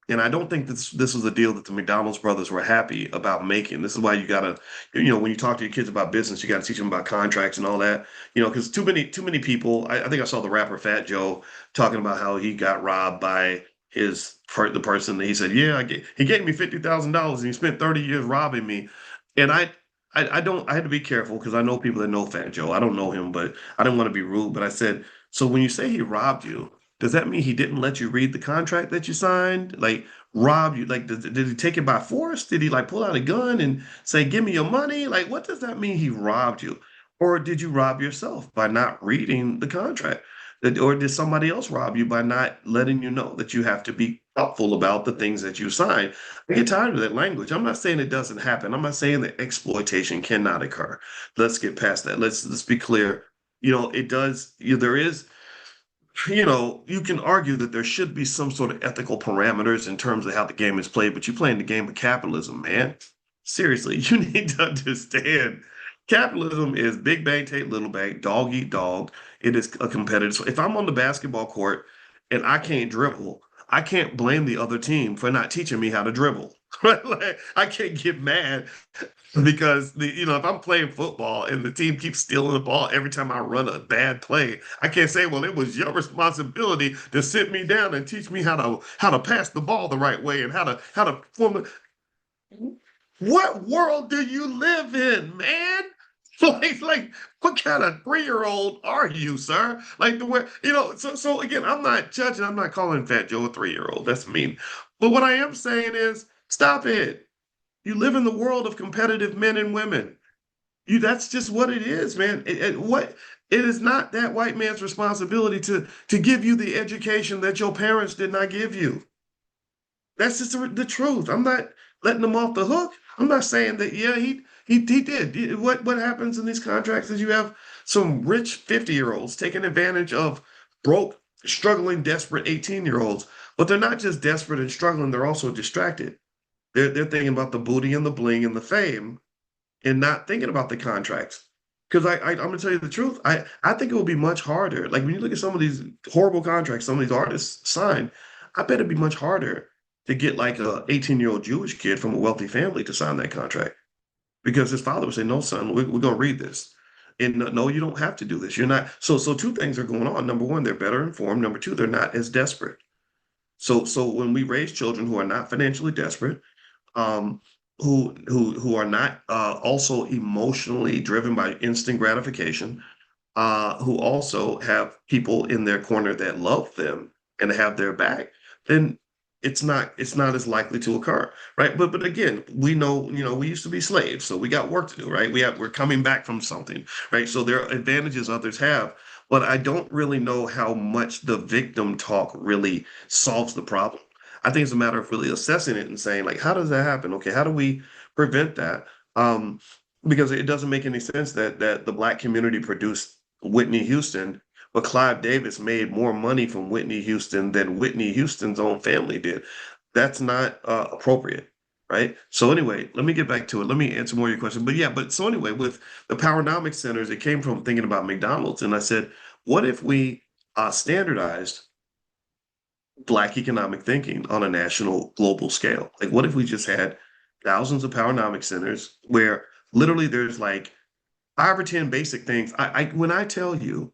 And I don't think this was a deal that the McDonald's brothers were happy about making. This is why you gotta, when you talk to your kids about business, you gotta teach them about contracts and all that. Because too many people. I think I saw the rapper Fat Joe talking about how he got robbed by the person. He said, "Yeah, he gave me $50,000 and he spent 30 years robbing me." And I don't. I had to be careful because I know people that know Fat Joe. I don't know him, but I didn't want to be rude. But I said, so when you say he robbed you, does that mean he didn't let you read the contract that you signed? Like rob you? Like did he take it by force? Did he like pull out a gun and say, "Give me your money"? Like what does that mean? He robbed you, or did you rob yourself by not reading the contract? Or did somebody else rob you by not letting you know that you have to be thoughtful about the things that you sign? I get tired of that language. I'm not saying it doesn't happen. I'm not saying that exploitation cannot occur. Let's get past that. Let's be clear. It does. There is, you can argue that there should be some sort of ethical parameters in terms of how the game is played, but you're playing the game of capitalism, man. Seriously, you need to understand capitalism is big bang take little bang, dog eat dog. It is a competitive. So if I'm on the basketball court and I can't dribble, I can't blame the other team for not teaching me how to dribble. Right? Like, I can't get mad because if I'm playing football and the team keeps stealing the ball every time I run a bad play, I can't say, well, it was your responsibility to sit me down and teach me how to pass the ball the right way and how to form the. What world do you live in, man? Like, what kind of 3-year-old are you, sir? Like the way, so again, I'm not judging, I'm not calling Fat Joe a 3-year-old. That's mean. But what I am saying is, stop it. You live in the world of competitive men and women. That's just what it is, man. It is not that white man's responsibility to give you the education that your parents did not give you. That's just the truth. I'm not letting him off the hook. I'm not saying that, yeah, he did. What happens in these contracts is you have some rich 50-year-olds taking advantage of broke, struggling, desperate 18-year-olds. But they're not just desperate and struggling, they're also distracted. They're thinking about the booty and the bling and the fame and not thinking about the contracts. Because I'm gonna tell you the truth, I think it will be much harder. Like when you look at some of these horrible contracts some of these artists sign, I bet it'd be much harder to get like a 18-year-old Jewish kid from a wealthy family to sign that contract because his father would say, "No, son, we're gonna read this." And no, no, you don't have to do this. You're not. So two things are going on. Number one, they're better informed. Number two, they're not as desperate. So when we raise children who are not financially desperate, um, who are not also emotionally driven by instant gratification, who also have people in their corner that love them and have their back, then it's not as likely to occur, right? But again, we know, we used to be slaves, so we got work to do, right? We're coming back from something, right? So there are advantages others have, but I don't really know how much the victim talk really solves the problem. I think it's a matter of really assessing it and saying, like, how does that happen? Okay, how do we prevent that? Um, because it doesn't make any sense that the black community produced Whitney Houston, but Clive Davis made more money from Whitney Houston than Whitney Houston's own family did. That's not appropriate, right? So anyway, let me get back to it. Let me answer more of your question. But yeah, but so anyway, with the Powernomics centers, it came from thinking about McDonald's, and I said, what if we standardized Black economic thinking on a national global scale? Like, what if we just had thousands of Powernomic centers where literally there's like 5 or 10 basic things. When I tell you,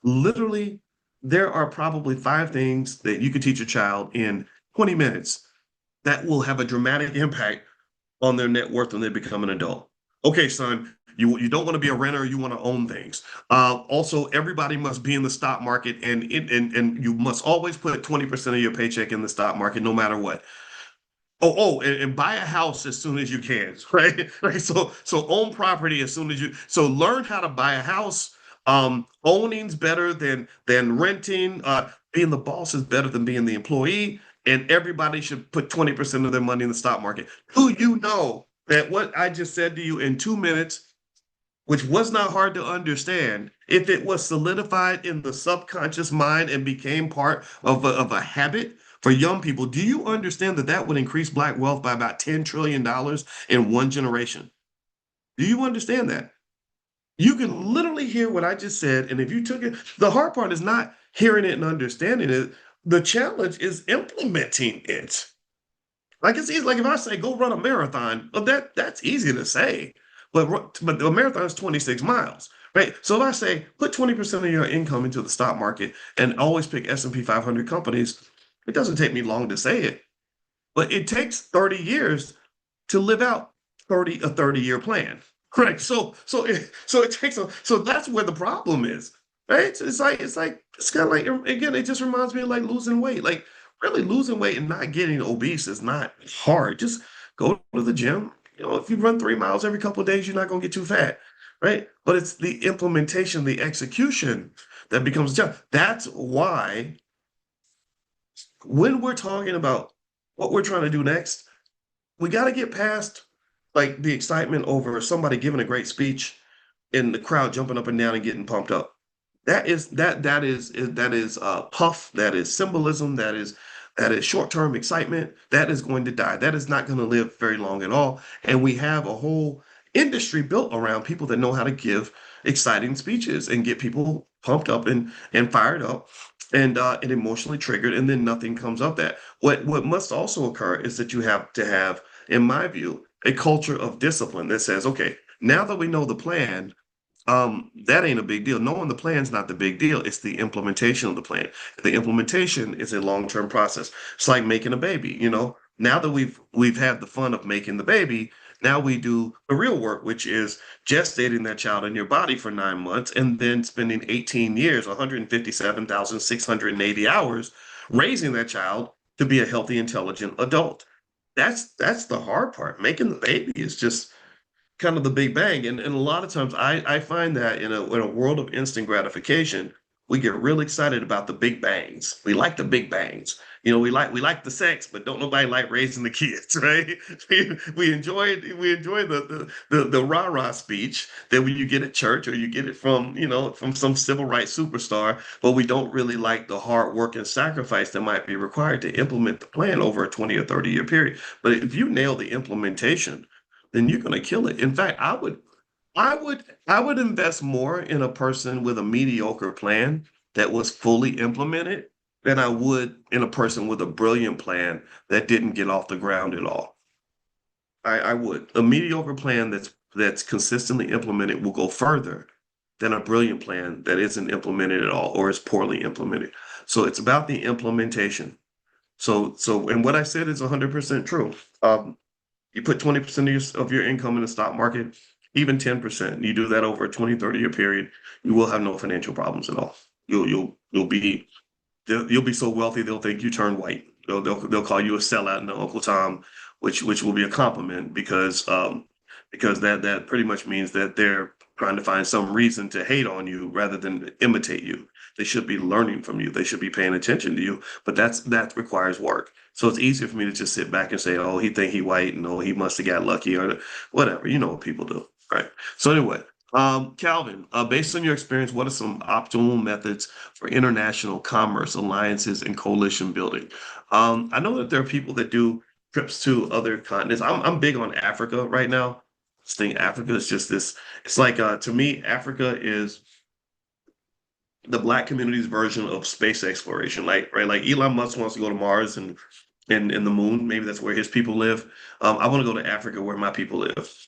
literally, there are probably 5 things that you could teach a child in 20 minutes that will have a dramatic impact on their net worth when they become an adult. Okay, son, you don't want to be a renter, you want to own things. Also, everybody must be in the stock market, and you must always put 20% of your paycheck in the stock market, no matter what. And buy a house as soon as you can, right? Right. So own property as soon as you. So learn how to buy a house. Owning's better than renting. Being the boss is better than being the employee. And everybody should put 20% of their money in the stock market. Do you know that what I just said to you in 2 minutes, which was not hard to understand, if it was solidified in the subconscious mind and became part of a habit for young people, do you understand that that would increase Black wealth by about $10 trillion in one generation? Do you understand that? You can literally hear what I just said. And if you took it, the hard part is not hearing it and understanding it. The challenge is implementing it. Like it's easy. Like if I say go run a marathon, well, that's easy to say, but the marathon is 26 miles, right? So if I say put 20% of your income into the stock market and always pick S&P 500 companies, it doesn't take me long to say it, but it takes 30 years to live out 30-year plan, right? So it takes so that's where the problem is, right? It's kind of like again, it just reminds me of like losing weight, like really losing weight and not getting obese is not hard. Just go to the gym. If you run 3 miles every couple of days, you're not going to get too fat, right? But it's the implementation, the execution that becomes a challenge. That's why when we're talking about what we're trying to do next, we got to get past like the excitement over somebody giving a great speech and the crowd jumping up and down and getting pumped up. That is puff, that is symbolism, that is short-term excitement. That is going to die. That is not going to live very long at all. And we have a whole industry built around people that know how to give exciting speeches and get people pumped up and fired up and emotionally triggered, and then nothing comes of that. What must also occur is that you have to have, in my view, a culture of discipline that says, okay, now that we know the plan, that ain't a big deal. Knowing the plan's not the big deal. It's the implementation of the plan. The implementation is a long-term process. It's like making a baby, Now that we've had the fun of making the baby, now we do the real work, which is gestating that child in your body for 9 months and then spending 18 years, 157,680 hours raising that child to be a healthy, intelligent adult. That's the hard part. Making the baby is just kind of the big bang. And a lot of times I find that in a world of instant gratification, we get real excited about the big bangs. We like the big bangs. We like the sex, but don't nobody like raising the kids, right? We enjoy the rah-rah speech that when you get at church or you get it from some civil rights superstar, but we don't really like the hard work and sacrifice that might be required to implement the plan over a 20 or 30-year period. But if you nail the implementation, then you're going to kill it. In fact, I would invest more in a person with a mediocre plan that was fully implemented than I would in a person with a brilliant plan that didn't get off the ground at all. I would. A mediocre plan that's consistently implemented will go further than a brilliant plan that isn't implemented at all or is poorly implemented. So it's about the implementation. And what I said is 100% true. You put 20% of your income in the stock market, even 10%. You do that over a 20, 30-year period, you will have no financial problems at all. You'll be so wealthy they'll think you turned white. They'll call you a sellout and Uncle Tom, which will be a compliment because that pretty much means that they're trying to find some reason to hate on you rather than imitate you. They should be learning from you. They should be paying attention to you. But that requires work. So it's easier for me to just sit back and say, "Oh, he think he white, and oh, he must have got lucky," or whatever. You know what people do, right? So anyway, Calvin, based on your experience, what are some optimal methods for international commerce alliances and coalition building? I know that there are people that do trips to other continents. I'm big on Africa right now. I just think Africa is just this. It's like to me, Africa is the black community's version of space exploration. Like right, like Elon Musk wants to go to Mars and the moon. Maybe that's where his people live. I want to go to Africa where my people live.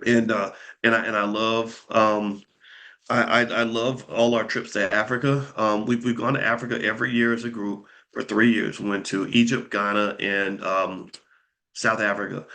And I love I love all our trips to Africa. We've gone to Africa every year as a group for 3 years. We went to Egypt, Ghana, and South Africa.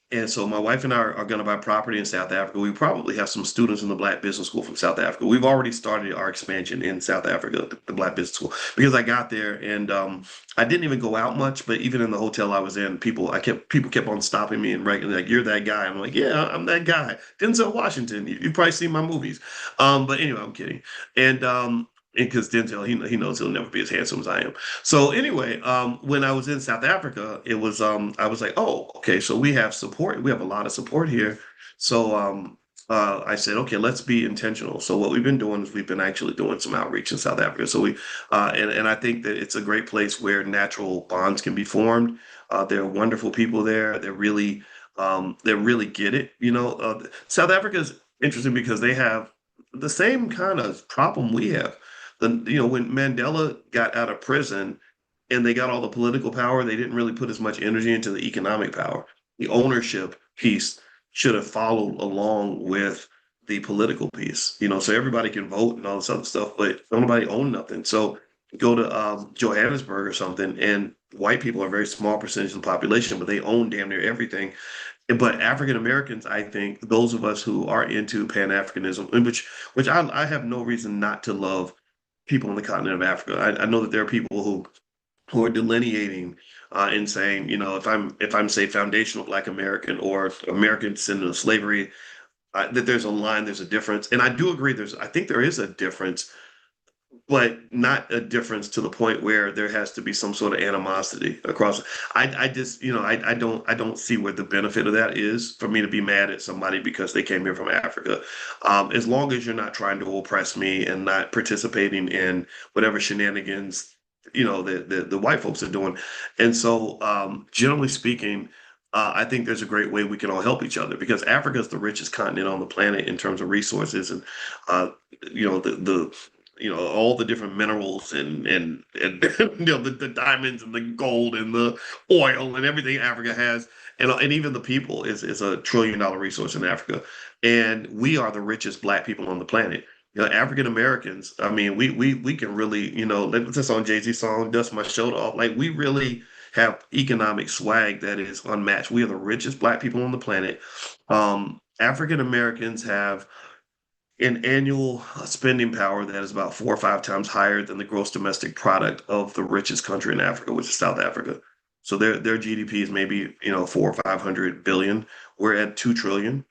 And so my wife and I are going to buy property in South Africa. We probably have some students in the Black Business School from South Africa. We've already started our expansion in South Africa, the Black Business School, because I got there and I didn't even go out much. But even in the hotel I was in, people kept on stopping me and writing like, "You're that guy." I'm like, "Yeah, I'm that guy." Denzel Washington. You probably seen my movies. But anyway, I'm kidding. And because Denzel, he knows he'll never be as handsome as I am. So anyway, when I was in South Africa, it was I was like, oh, okay, so we have support. We have a lot of support here. So I said, okay, let's be intentional. So what we've been doing is we've been actually doing some outreach in South Africa. And I think that it's a great place where natural bonds can be formed. There are wonderful people there. They really get it. South Africa is interesting because they have the same kind of problem we have. When Mandela got out of prison and they got all the political power, they didn't really put as much energy into the economic power. The ownership piece should have followed along with the political piece, so everybody can vote and all this other stuff, but nobody own nothing. So go to Johannesburg or something, and white people are a very small percentage of the population, but they own damn near everything. But African Americans, I think, those of us who are into Pan-Africanism, and which I have no reason not to love people on the continent of Africa. I know that there are people who are delineating and saying, if I'm say foundational Black American or American descendant of slavery, that there's a line, there's a difference, and I do agree. I think there is a difference, but not a difference to the point where there has to be some sort of animosity across. I just, I don't see where the benefit of that is for me to be mad at somebody because they came here from Africa. As long as you're not trying to oppress me and not participating in whatever shenanigans, the white folks are doing. And so, generally speaking, I think there's a great way we can all help each other because Africa is the richest continent on the planet in terms of resources and, uh, all the different minerals and the diamonds and the gold and the oil and everything Africa has, and even the people is a $1 trillion resource in Africa, and we are the richest Black people on the planet. African Americans. I mean, we can really, that's on Jay-Z song, "Dust My Shoulder Off." Like we really have economic swag that is unmatched. We are the richest Black people on the planet. African Americans have an annual spending power that is about 4 or 5 times higher than the gross domestic product of the richest country in Africa, which is South Africa. So their GDP is maybe, 400 or 500 billion. We're at 2 trillion.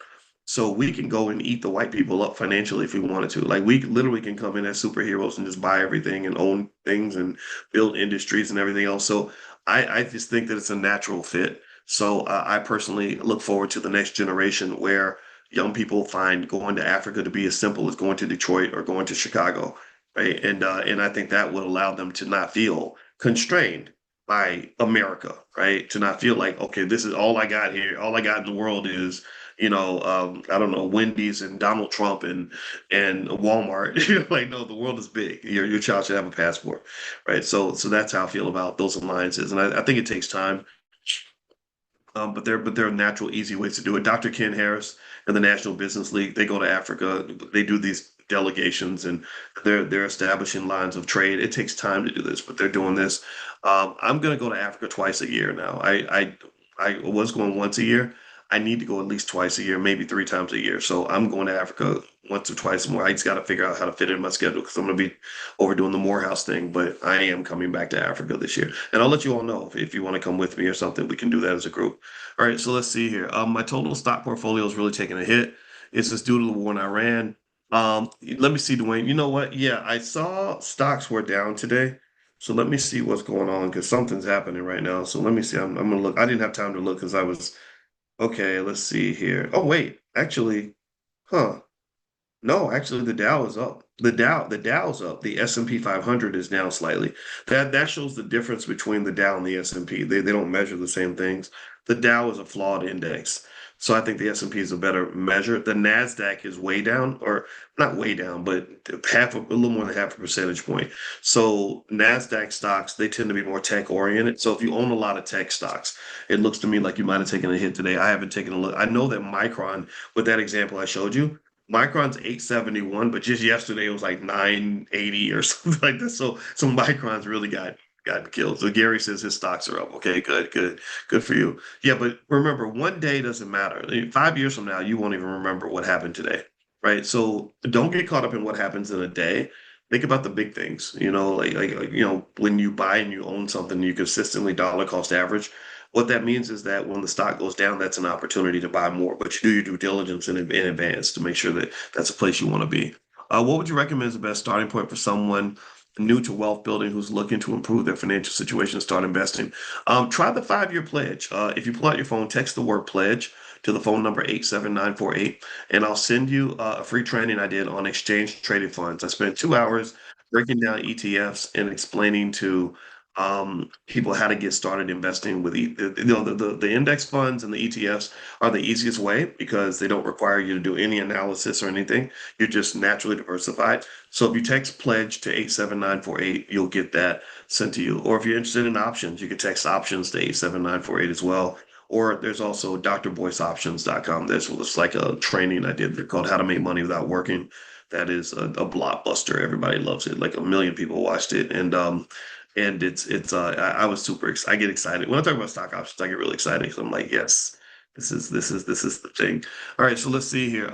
So we can go and eat the white people up financially if we wanted to. Like we literally can come in as superheroes and just buy everything and own things and build industries and everything else. So I just think that it's a natural fit. So I personally look forward to the next generation where young people find going to Africa to be as simple as going to Detroit or going to Chicago, right? And I think that would allow them to not feel constrained by America, right? To not feel like, okay, this is all I got here. All I got in the world is, I don't know, Wendy's and Donald Trump and Walmart. Like, no, the world is big. Your child should have a passport, right? So that's how I feel about those alliances, and I think it takes time. But they're natural, easy ways to do it. Dr. Ken Harris and the National Business League, they go to Africa, they do these delegations, and they're establishing lines of trade. It takes time to do this, but they're doing this. I'm going to go to Africa twice a year now. I was going once a year. I need to go at least twice a year, maybe 3 times a year. So I'm going to Africa once or twice more. I just got to figure out how to fit in my schedule because I'm going to be overdoing the Morehouse thing. But I am coming back to Africa this year, and I'll let you all know if you want to come with me or something. We can do that as a group. All right, so let's see here. My total stock portfolio is really taking a hit. It's just due to the war in Iran. Let me see, Dwayne. You know what? Yeah, I saw stocks were down today. So let me see what's going on because something's happening right now. So let me see. I'm gonna look. I didn't have time to look because I was okay. Let's see here. Oh wait, actually, huh? No, actually, the Dow is up. The Dow's up. The S&P 500 is down slightly. That shows the difference between the Dow and the S&P. They don't measure the same things. The Dow is a flawed index. So I think the S&P is a better measure. The Nasdaq is way down, or not way down, but a little more than half a percentage point. So Nasdaq stocks, they tend to be more tech oriented. So if you own a lot of tech stocks, it looks to me like you might have taken a hit today. I haven't taken a look. I know that Micron, with that example I showed you, Micron's 871, but just yesterday it was like 980 or something like this. So Micron's really got killed. So Gary says his stocks are up. Okay, good for you. Yeah, but remember, one day doesn't matter. 5 years from now, you won't even remember what happened today, right? So don't get caught up in what happens in a day. Think about the big things, when you buy and you own something, you consistently dollar cost average. What that means is that when the stock goes down, that's an opportunity to buy more, but you do your due diligence in advance to make sure that that's a place you want to be. What would you recommend is the best starting point for someone new to wealth building who's looking to improve their financial situation and start investing? Try the 5-year pledge. If you pull out your phone, text the word pledge to the phone number 87948, and I'll send you a free training I did on exchange traded funds. I spent 2 hours breaking down ETFs and explaining to people how to get started investing with the index funds and the ETFs are the easiest way because they don't require you to do any analysis or anything. You're just naturally diversified. So if you text pledge to 87948, you'll get that sent to you. Or if you're interested in options, you can text options to 87948 as well. Or there's also drboyceoptions.com. There's like a training I did there called How to Make Money Without Working. That is a blockbuster. Everybody loves it. Like 1 million people watched it. And I was I get excited when I talk about stock options. I get really excited because I'm like, yes, this is the thing. All right, so let's see here.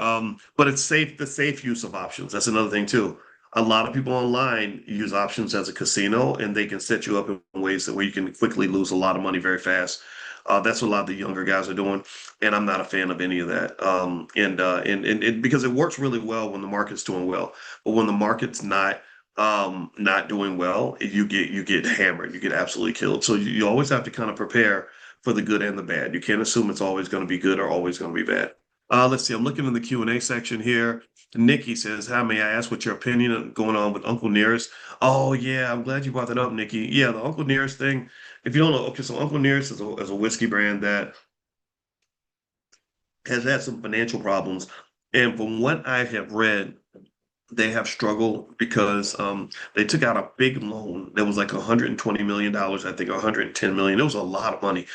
But it's safe, the safe use of options. That's another thing too. A lot of people online use options as a casino, and they can set you up in ways that where you can quickly lose a lot of money very fast. That's what a lot of the younger guys are doing, and I'm not a fan of any of that. And because it works really well when the market's doing well, but when the market's not doing well, you get hammered, you get absolutely killed. So you always have to kind of prepare for the good and the bad. You can't assume it's always going to be good or always going to be bad. Let's see. I'm looking in the Q&A section here. Nikki says, "How may I ask what your opinion on going on with Uncle Nearest?" Oh yeah, I'm glad you brought that up, Nikki. Yeah, the Uncle Nearest thing. If you don't know, okay, so Uncle Nearest is a whiskey brand that has had some financial problems, and from what I have read, they have struggled because they took out a big loan that was like $120 million, I think, or 110 million. It was a lot of money.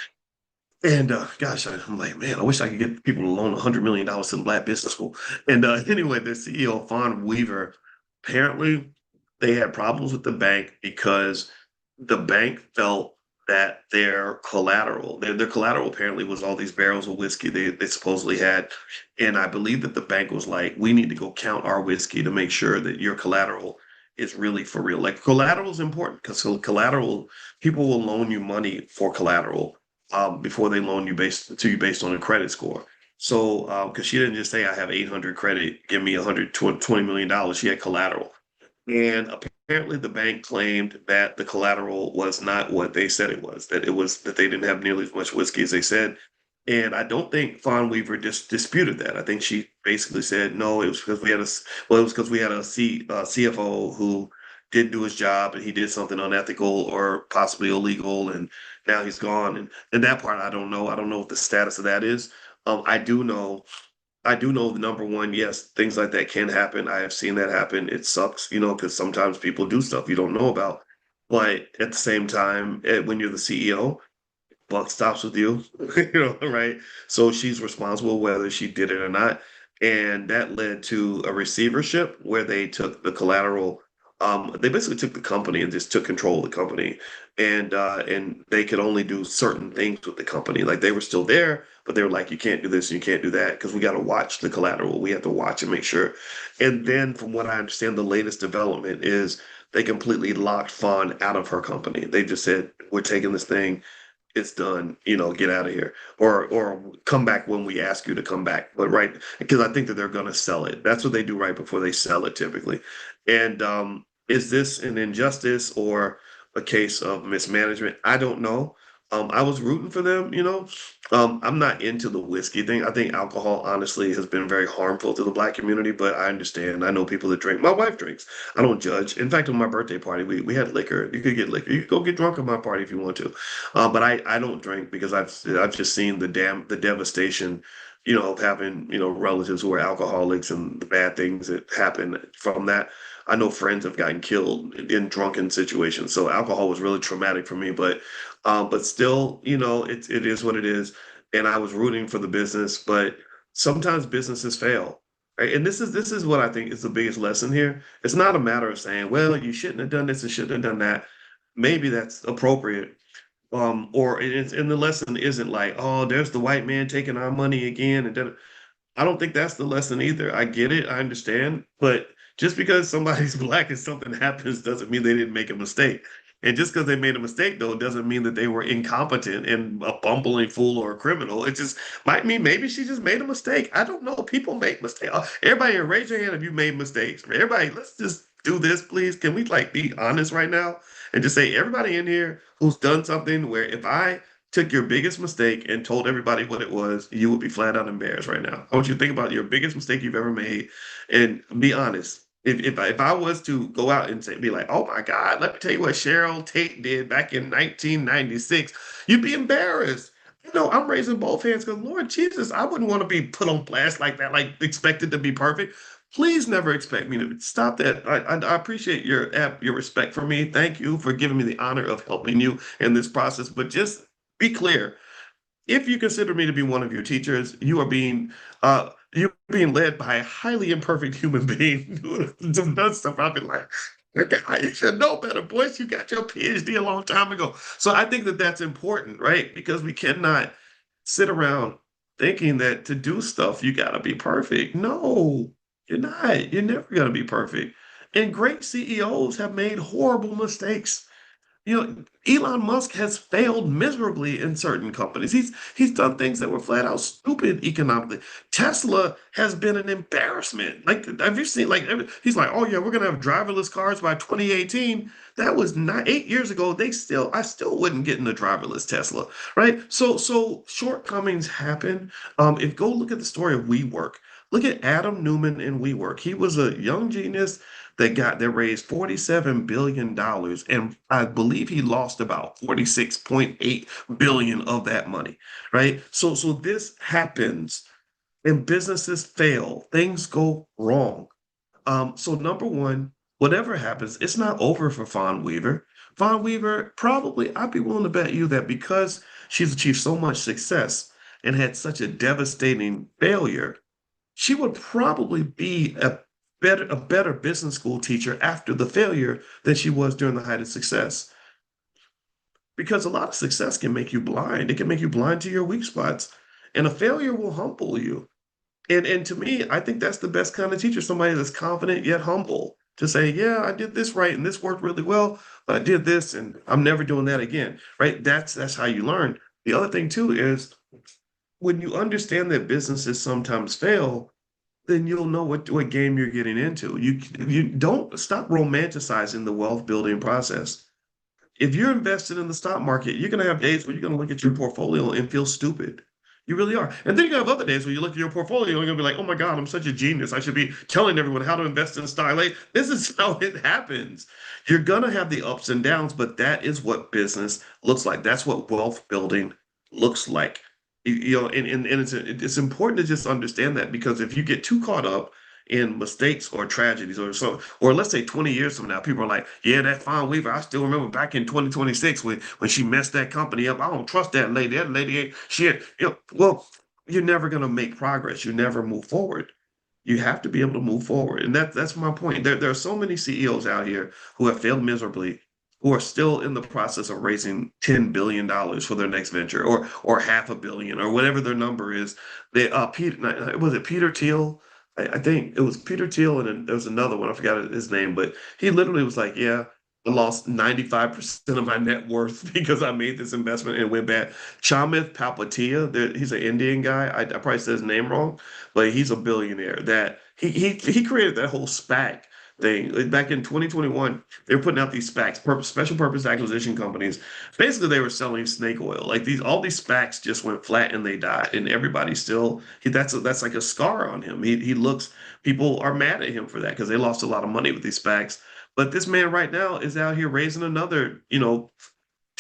And gosh, I'm like, man, I wish I could get people to loan $100 million to the Black Business School. And anyway, the CEO, Fawn Weaver, apparently they had problems with the bank because the bank felt that their collateral apparently was all these barrels of whiskey they supposedly had. And I believe that the bank was like, we need to go count our whiskey to make sure that your collateral is really for real. Like collateral is important because collateral, people will loan you money for collateral before they loan you based on a credit score. So because she didn't just say I have 800 credit, give me 120 million dollars. She had collateral. And apparently the bank claimed that the collateral was not what they said it was, that it was that they didn't have nearly as much whiskey as they said. And I don't think Fawn Weaver just disputed that. I think she basically said, no, it was because we had it was because we had a CFO who didn't do his job and he did something unethical or possibly illegal, and now he's gone. And that part I don't know. I don't know what the status of that is. I do know the number one, yes, things like that can happen. I have seen that happen. It sucks, because sometimes people do stuff you don't know about. But at the same time, when you're the CEO, buck stops with you, right? So she's responsible whether she did it or not. And that led to a receivership where they took the collateral. They basically took the company and just took control of the company. And they could only do certain things with the company. Like they were still there, but they were like, you can't do this and you can't do that because we got to watch the collateral. We have to watch and make sure. And then from what I understand, the latest development is they completely locked Fawn out of her company. They just said, we're taking this thing, it's done, get out of here, or come back when we ask you to come back. But right, because I think that they're going to sell it. That's what they do right before they sell it typically. And is this an injustice or a case of mismanagement? I don't know. I was rooting for them. I'm not into the whiskey thing. I think alcohol honestly has been very harmful to the Black community, but I understand. I know people that drink. My wife drinks. I don't judge. In fact, on my birthday party, we had liquor. You could get liquor. You could go get drunk at my party if you want to. But I don't drink because I've just seen the devastation, of having, relatives who are alcoholics and the bad things that happen from that. I know friends have gotten killed in drunken situations. So alcohol was really traumatic for me, but still, it is what it is. And I was rooting for the business, but sometimes businesses fail. Right? And this is what I think is the biggest lesson here. It's not a matter of saying, well, you shouldn't have done this and shouldn't have done that. Maybe that's appropriate. And the lesson isn't like, oh, there's the white man taking our money again. And then I don't think that's the lesson either. I get it, I understand, but just because somebody's black and something happens doesn't mean they didn't make a mistake. And just because they made a mistake, though, doesn't mean that they were incompetent and a bumbling fool or a criminal. It just might mean maybe she just made a mistake. I don't know. People make mistakes. Everybody here, raise your hand if you made mistakes. Everybody, let's just do this, please. Can we like be honest right now and just say everybody in here who's done something where if I took your biggest mistake and told everybody what it was, you would be flat out embarrassed right now. I want you to think about your biggest mistake you've ever made and be honest. If I was to go out and be like, oh my God, let me tell you what Cheryl Tate did back in 1996, you'd be embarrassed. I'm raising both hands because Lord Jesus, I wouldn't want to be put on blast like that, like expected to be perfect. Please never expect me to stop that. I appreciate your respect for me. Thank you for giving me the honor of helping you in this process. But just be clear, if you consider me to be one of your teachers, you're being led by a highly imperfect human being who just does stuff. I've been like, okay, you should know better, Boyce. You got your PhD a long time ago. So I think that that's important, right? Because we cannot sit around thinking that to do stuff you got to be perfect. No, you're not. You're never going to be perfect. And great CEOs have made horrible mistakes. Elon Musk has failed miserably in certain companies. He's done things that were flat out stupid economically. Tesla has been an embarrassment. Like, have you seen? Like, he's like, oh yeah, we're gonna have driverless cars by 2018. That was not 8 years ago. I still wouldn't get in a driverless Tesla, right? So shortcomings happen. If go look at the story of WeWork. Look at Adam Newman in WeWork. He was a young genius that raised $47 billion. And I believe he lost about 46.8 billion of that money. Right. So this happens and businesses fail, things go wrong. So number one, whatever happens, it's not over for Fawn Weaver. Fawn Weaver, probably, I'd be willing to bet you that because she's achieved so much success and had such a devastating failure, she would probably be a better business school teacher after the failure than she was during the height of success. Because a lot of success can make you blind. It can make you blind to your weak spots. And a failure will humble you. And to me, I think that's the best kind of teacher, somebody that's confident yet humble. to say, yeah, I did this right and this worked really well, but I did this and I'm never doing that again. Right? That's how you learn. The other thing too is when you understand that businesses sometimes fail, then you'll know what game you're getting into. You don't stop romanticizing the wealth building process. If you're invested in the stock market, you're going to have days where you're going to look at your portfolio and feel stupid. You really are. And then you have other days where you look at your portfolio and you're going to be like, oh my God, I'm such a genius. I should be telling everyone how to invest in stock. Like, this is how it happens. You're going to have the ups and downs, but that is what business looks like. That's what wealth building looks like. And it's important to just understand that because if you get too caught up in mistakes or tragedies or let's say 20 years from now, people are like, yeah, that Fawn Weaver, I still remember back in 2026 when she messed that company up. I don't trust that lady. That lady ain't shit. Well, you're never gonna make progress. You never move forward. You have to be able to move forward. And that's my point. There are so many CEOs out here who have failed miserably, who are still in the process of raising $10 billion for their next venture or half a billion or whatever their number is. They Peter was it Peter Thiel? I think it was Peter Thiel, and then there was another one. I forgot his name, but he literally was like, "Yeah, I lost 95% of my net worth because I made this investment and it went bad." Chamith Palpatia, he's an Indian guy. I probably said his name wrong, but he's a billionaire. That he created that whole SPAC thing. Like, back in 2021. They were putting out these SPACs, special purpose acquisition companies. Basically, they were selling snake oil. Like all these SPACs just went flat and they died, and everybody still that's like a scar on him. He looks people are mad at him for that because they lost a lot of money with these SPACs. But this man right now is out here raising another, 2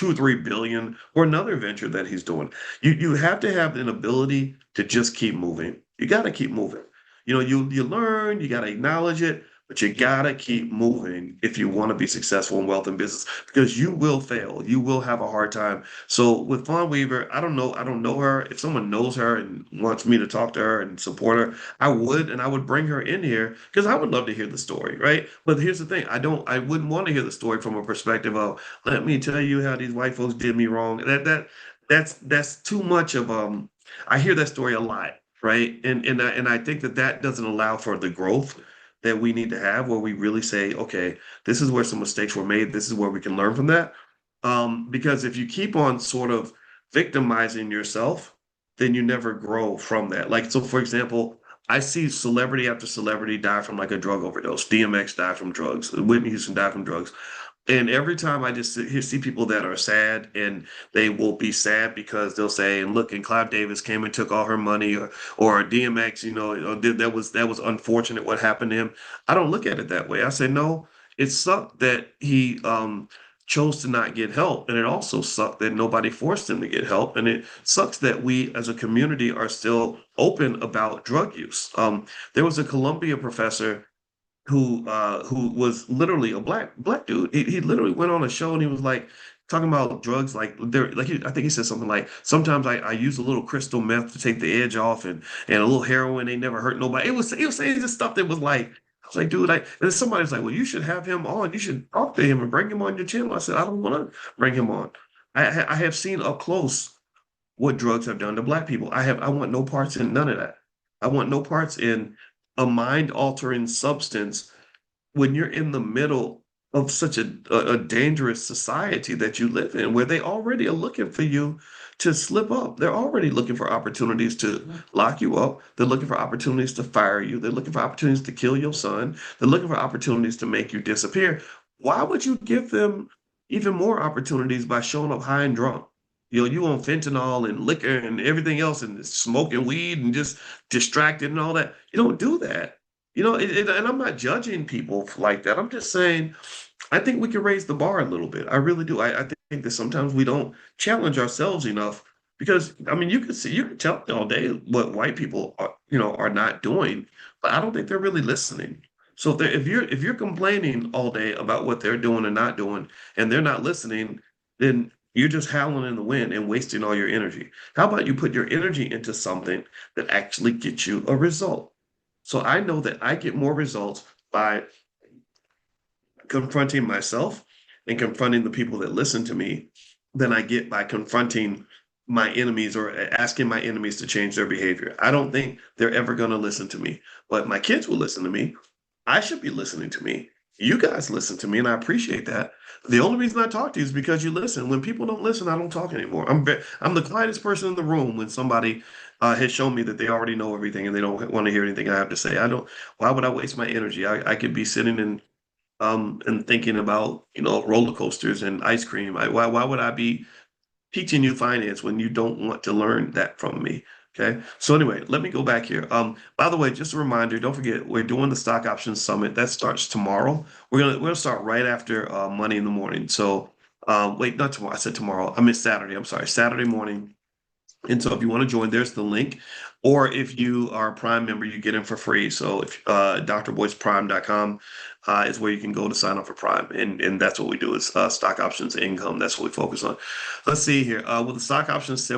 or 3 billion or another venture that he's doing. You have to have an ability to just keep moving. You got to keep moving. You learn, you got to acknowledge it, but you got to keep moving if you want to be successful in wealth and business because you will fail. You will have a hard time. So with Fawn Weaver, I don't know her. If someone knows her and wants me to talk to her and support her, I would, and I would bring her in here because I would love to hear the story, right? But here's the thing, I wouldn't want to hear the story from a perspective of, let me tell you how these white folks did me wrong. That's too much of I hear that story a lot, right? And I think that doesn't allow for the growth that we need to have where we really say, okay, this is where some mistakes were made. This is where we can learn from that. Because if you keep on sort of victimizing yourself, then you never grow from that. Like, so for example, I see celebrity after celebrity die from like a drug overdose. DMX died from drugs. Whitney Houston died from drugs. And every time I just see people that are sad, and they will be sad because they'll say, "And look, and Clive Davis came and took all her money," or DMX, that was unfortunate what happened to him. I don't look at it that way. I say, no, it sucked that he chose to not get help, and it also sucked that nobody forced him to get help, and it sucks that we as a community are still open about drug use. There was a Columbia professor who was literally a black dude. He literally went on a show and he was like talking about drugs like I think he said something like, sometimes I use a little crystal meth to take the edge off, and a little heroin ain't never hurt nobody. He was saying this stuff that was like, I was like, dude, and then somebody was like, well, you should have him on. You should talk to him and bring him on your channel. I said, I don't want to bring him on. I have seen up close what drugs have done to black people. I want no parts in none of that. I want no parts in a mind altering substance when you're in the middle of such a dangerous society that you live in, where they already are looking for you to slip up. They're already looking for opportunities to lock you up. They're looking for opportunities to fire you. They're looking for opportunities to kill your son. They're looking for opportunities to make you disappear. Why would you give them even more opportunities by showing up high and drunk? You on fentanyl and liquor and everything else and smoking weed and just distracted and all that. You don't do that. And I'm not judging people like that. I'm just saying, I think we can raise the bar a little bit. I really do. I think that sometimes we don't challenge ourselves enough because, I mean, you can tell me all day what white people are not doing, but I don't think they're really listening. So if you're complaining all day about what they're doing and not doing, and they're not listening, then you're just howling in the wind and wasting all your energy. How about you put your energy into something that actually gets you a result? So I know that I get more results by confronting myself and confronting the people that listen to me than I get by confronting my enemies or asking my enemies to change their behavior. I don't think they're ever going to listen to me, but my kids will listen to me. I should be listening to me. You guys listen to me, and I appreciate that. The only reason I talk to you is because you listen. When people don't listen, I don't talk anymore. I'm the quietest person in the room when somebody has shown me that they already know everything and they don't want to hear anything I have to say. I don't. Why would I waste my energy? I could be sitting and thinking about roller coasters and ice cream. Why would I be teaching you finance when you don't want to learn that from me? Okay. So anyway, let me go back here. By the way, just a reminder, don't forget, we're doing the stock options summit. That starts tomorrow. We're gonna start right after money in the morning. So wait, not tomorrow. I said tomorrow. I meant Saturday. I'm sorry, Saturday morning. And so if you want to join, there's the link. Or if you are a Prime member, you get in for free. So if drboyceprime.com is where you can go to sign up for Prime. And that's what we do is stock options income. That's what we focus on. Let's see here. Will the stock options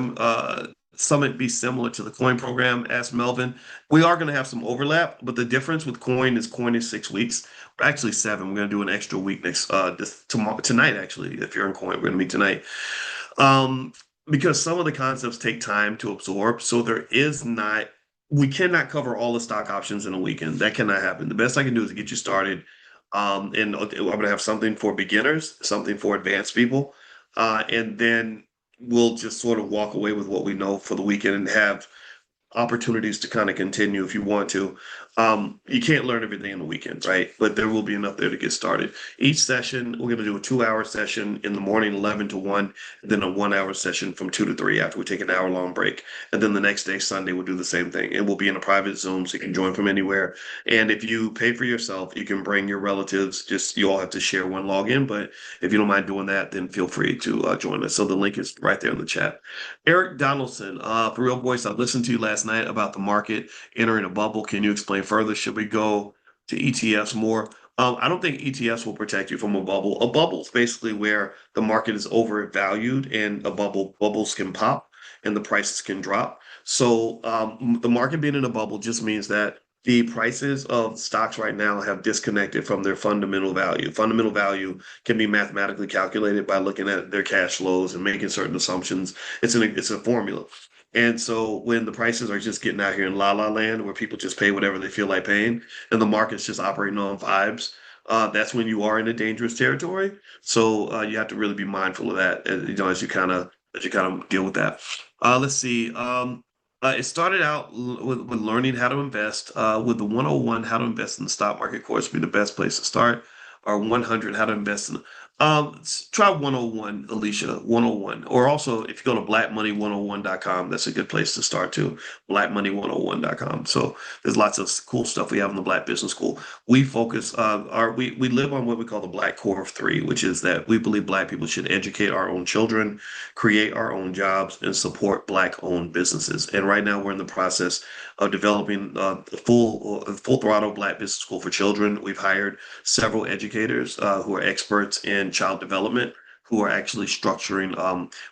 summit be similar to the coin program? Asked Melvin. We are going to have some overlap, but the difference with coin is 6 weeks. Actually, seven. We're going to do an extra week next tomorrow tonight. Actually, if you're in coin, we're going to meet tonight. Um, because some of the concepts take time to absorb. So we cannot cover all the stock options in a weekend. That cannot happen. The best I can do is get you started. And I'm going to have something for beginners, something for advanced people. And then we'll just sort of walk away with what we know for the weekend and have opportunities to kind of continue if you want to. You can't learn everything in the weekend, right? But there will be enough there to get started. Each session, we're going to do a 2 hour session in the morning, 11 to 1, and then a 1 hour session from 2 to 3 after we take an hour long break. And then the next day, Sunday, we'll do the same thing. And we'll be in a private Zoom so you can join from anywhere. And if you pay for yourself, you can bring your relatives. Just you all have to share one login. But if you don't mind doing that, then feel free to join us. So the link is right there in the chat. Eric Donaldson, for Real Voice, I listened to you last night about the market entering a bubble. Can you explain further? Should we go to ETFs more? I don't think ETFs will protect you from a bubble. A bubble is basically where the market is overvalued and bubbles can pop and the prices can drop. So the market being in a bubble just means that the prices of stocks right now have disconnected from their fundamental value. Fundamental value can be mathematically calculated by looking at their cash flows and making certain assumptions. It's a formula. And so when the prices are just getting out here in la la land where people just pay whatever they feel like paying and the market's just operating on vibes, that's when you are in a dangerous territory. So you have to really be mindful of that, as you kind of deal with that. Let's see. It started out with learning how to invest. With the 101 how to invest in the stock market course be the best place to start, or 100 how to invest in. Try 101, Alicia, 101. Or also, if you go to blackmoney101.com, that's a good place to start too. Blackmoney101.com. So there's lots of cool stuff we have in the Black Business School. We focus, we live on what we call the Black Core of Three, which is that we believe Black people should educate our own children, create our own jobs, and support Black-owned businesses. And right now, we're in the process of developing the full throttle Black Business School for children. We've hired several educators who are experts in child development who are actually structuring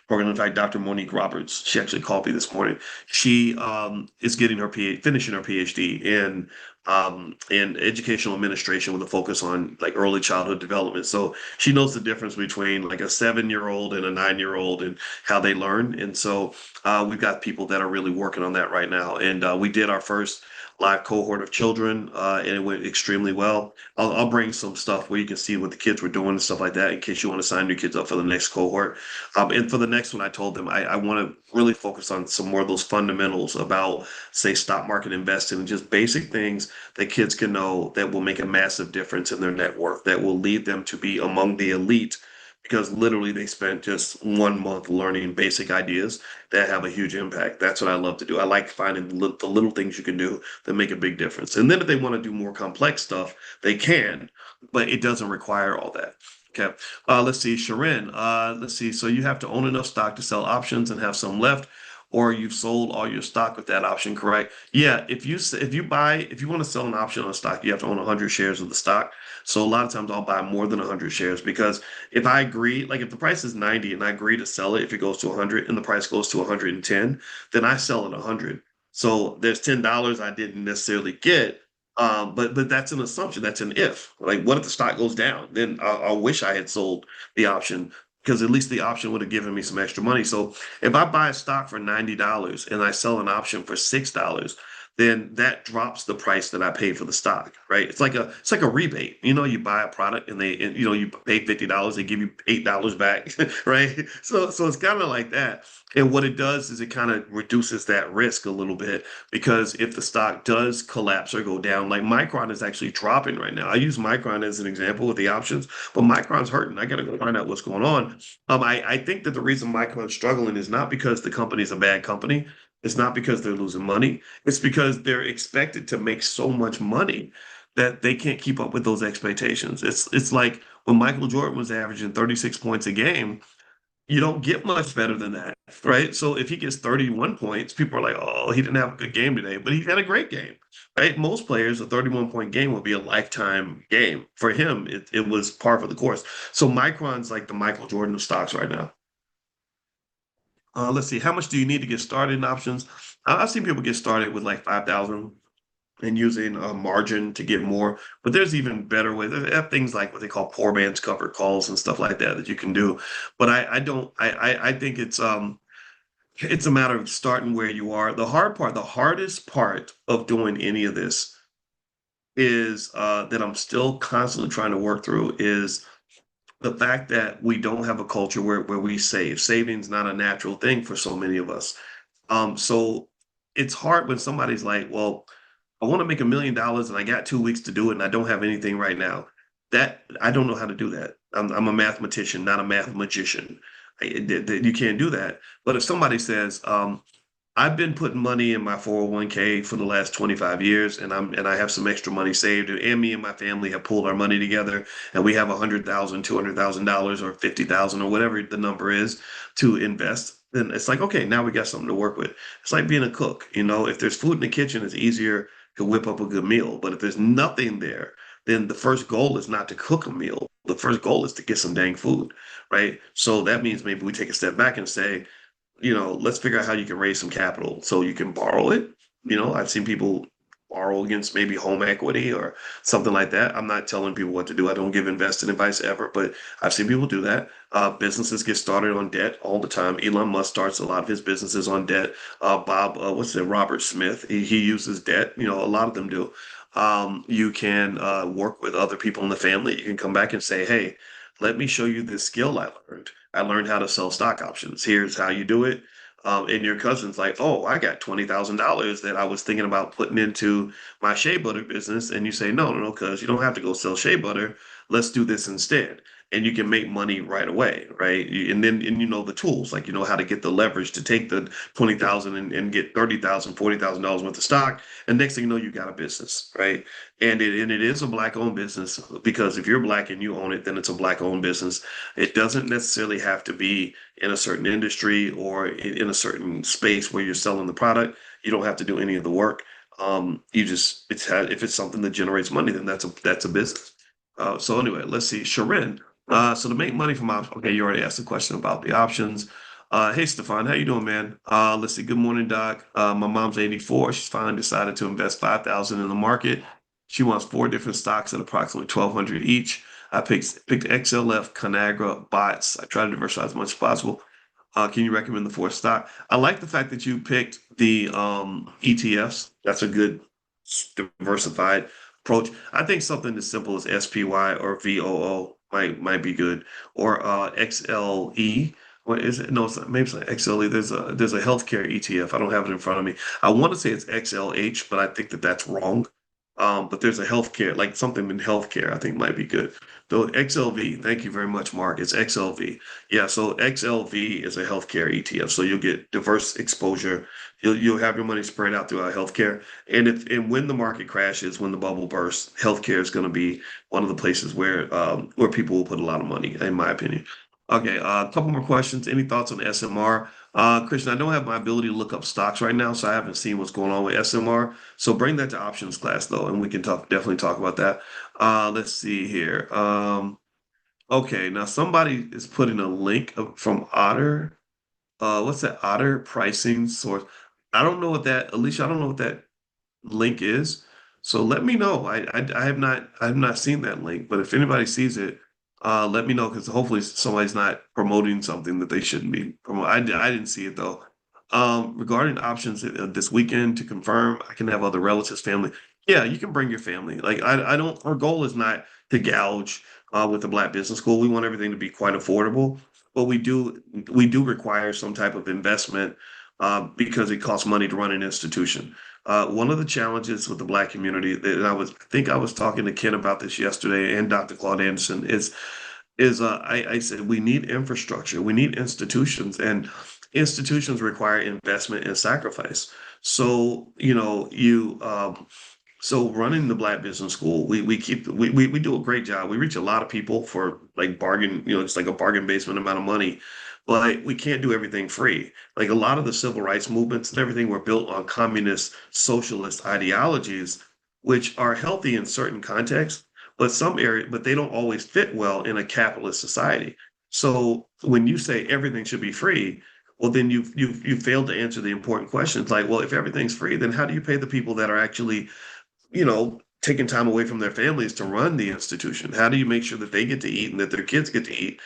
programs. In fact, Dr. Monique Roberts, she actually called me this morning. She is getting her finishing her PhD in educational administration with a focus on like early childhood development. So she knows the difference between like a 7-year-old and a 9-year-old and how they learn. And so we've got people that are really working on that right now. And we did our first live cohort of children, and it went extremely well. I'll bring some stuff where you can see what the kids were doing and stuff like that in case you want to sign your kids up for the next cohort. And for the next one, I told them I want to really focus on some more of those fundamentals about, say, stock market investing and just basic things that kids can know that will make a massive difference in their net worth, that will lead them to be among the elite because literally they spent just 1 month learning basic ideas that have a huge impact. That's what I love to do. I like finding the little things you can do that make a big difference. And then if they want to do more complex stuff, they can, but it doesn't require all that. Okay. Let's see, Sharon. Let's see. So you have to own enough stock to sell options and have some left, or you've sold all your stock with that option, correct? Yeah. If you want to sell an option on a stock, you have to own 100 shares of the stock. So a lot of times I'll buy more than 100 shares because if I agree, like if the price is 90 and I agree to sell it, if it goes to 100 and the price goes to 110, then I sell it 100. So there's $10 I didn't necessarily get. But that's an assumption. That's an if. Like, what if the stock goes down? Then I wish I had sold the option because at least the option would have given me some extra money. So if I buy a stock for $90 and I sell an option for $6, then that drops the price that I paid for the stock, right? It's like a rebate. You buy a product and you pay $50, they give you $8 back, right? So it's kind of like that. And what it does is it kind of reduces that risk a little bit because if the stock does collapse or go down, like Micron is actually dropping right now. I use Micron as an example with the options, but Micron's hurting. I got to go find out what's going on. I think that the reason Micron's struggling is not because the company's a bad company. It's not because they're losing money. It's because they're expected to make so much money that they can't keep up with those expectations. It's like when Michael Jordan was averaging 36 points a game, you don't get much better than that, right? So if he gets 31 points, people are like, oh, he didn't have a good game today, but he had a great game, right? Most players, a 31-point game would be a lifetime game. For him, it was par for the course. So Micron's like the Michael Jordan of stocks right now. Let's see, how much do you need to get started in options? I've seen people get started with like 5,000 and using a margin to get more, but there's even better ways. They have things like what they call poor man's covered calls and stuff like that that you can do. But I don't, I think it's a matter of starting where you are. The hardest part of doing any of this is that I'm still constantly trying to work through is the fact that we don't have a culture where we save. Saving's not a natural thing for so many of us. So it's hard when somebody's like, well, I want to make $1 million and I got 2 weeks to do it and I don't have anything right now. That I don't know how to do that. I'm a mathematician, not a math magician. You can't do that. But if somebody says, I've been putting money in my 401k for the last 25 years, and I have some extra money saved, and me and my family have pulled our money together, and we have $100,000, $200,000, or 50,000, or whatever the number is to invest. Then it's like, okay, now we got something to work with. It's like being a cook. If there's food in the kitchen, it's easier to whip up a good meal. But if there's nothing there, then the first goal is not to cook a meal. The first goal is to get some dang food, right? So that means maybe we take a step back and say, let's figure out how you can raise some capital so you can borrow it. I've seen people borrow against maybe home equity or something like that. I'm not telling people what to do. I don't give investing advice ever, but I've seen people do that. Businesses get started on debt all the time. Elon Musk starts a lot of his businesses on debt. Robert Smith, he uses debt. A lot of them do. You can work with other people in the family. You can come back and say, hey, let me show you this skill I learned. I learned how to sell stock options. Here's how you do it. And your cousin's like, oh, I got $20,000 that I was thinking about putting into my shea butter business. And you say, no, no, no, because you don't have to go sell shea butter. Let's do this instead. And you can make money right away, right? And you know the tools, like you know how to get the leverage to take the 20,000 and get 30,000, $40,000 worth of stock. And next thing you know, you got a business, right? And it is a black owned business because if you're black and you own it, then it's a black owned business. It doesn't necessarily have to be in a certain industry or in a certain space where you're selling the product. You don't have to do any of the work. If it's something that generates money, then that's a business. So anyway, let's see. Sharon. So to make money from options, okay, you already asked a question about the options. Hey Stefan, how you doing, man? Let's see. Good morning, Doc. My mom's 84. She's finally decided to invest 5,000 in the market. She wants four different stocks at approximately 1,200 each. I picked XLF, Conagra, Bots. I try to diversify as much as possible. Can you recommend the fourth stock? I like the fact that you picked the ETFs. That's a good diversified approach. I think something as simple as SPY or VOO might be good, or XLE. What is it? No, maybe it's not XLE. There's a healthcare ETF. I don't have it in front of me. I want to say it's XLH, but I think that that's wrong. But there's a healthcare, like something in healthcare, I think might be good. Though XLV, thank you very much, Mark. It's XLV. Yeah, so XLV is a healthcare ETF. So you'll get diverse exposure. You'll have your money spread out throughout healthcare. And when the market crashes, when the bubble bursts, healthcare is going to be one of the places where people will put a lot of money, in my opinion. Okay, a couple more questions. Any thoughts on SMR? Christian, I don't have my ability to look up stocks right now, so I haven't seen what's going on with SMR. So bring that to options class though, and we can definitely talk about that. Let's see here. Okay, now somebody is putting a link from Otter. What's that Otter pricing source? I don't know what that, Alicia, I don't know what that link is. So let me know. I have not seen that link, but if anybody sees it, let me know because hopefully somebody's not promoting something that they shouldn't be promoting. I didn't see it though. Regarding options this weekend to confirm, I can have other relatives, family. Yeah, you can bring your family. Like I don't. Our goal is not to gouge with the Black Business School. We want everything to be quite affordable, but we do require some type of investment because it costs money to run an institution. One of the challenges with the Black community that I think I was talking to Ken about this yesterday and Dr. Claude Anderson is I said we need infrastructure, we need institutions, and institutions require investment and sacrifice. So, so running the Black Business School, we do a great job. We reach a lot of people for like bargain, it's like a bargain basement amount of money, but we can't do everything free. Like a lot of the civil rights movements and everything were built on communist socialist ideologies, which are healthy in certain contexts, but they don't always fit well in a capitalist society. So when you say everything should be free, well, then you failed to answer the important questions. Like, well, if everything's free, then how do you pay the people that are actually taking time away from their families to run the institution? How do you make sure that they get to eat and that their kids get to eat?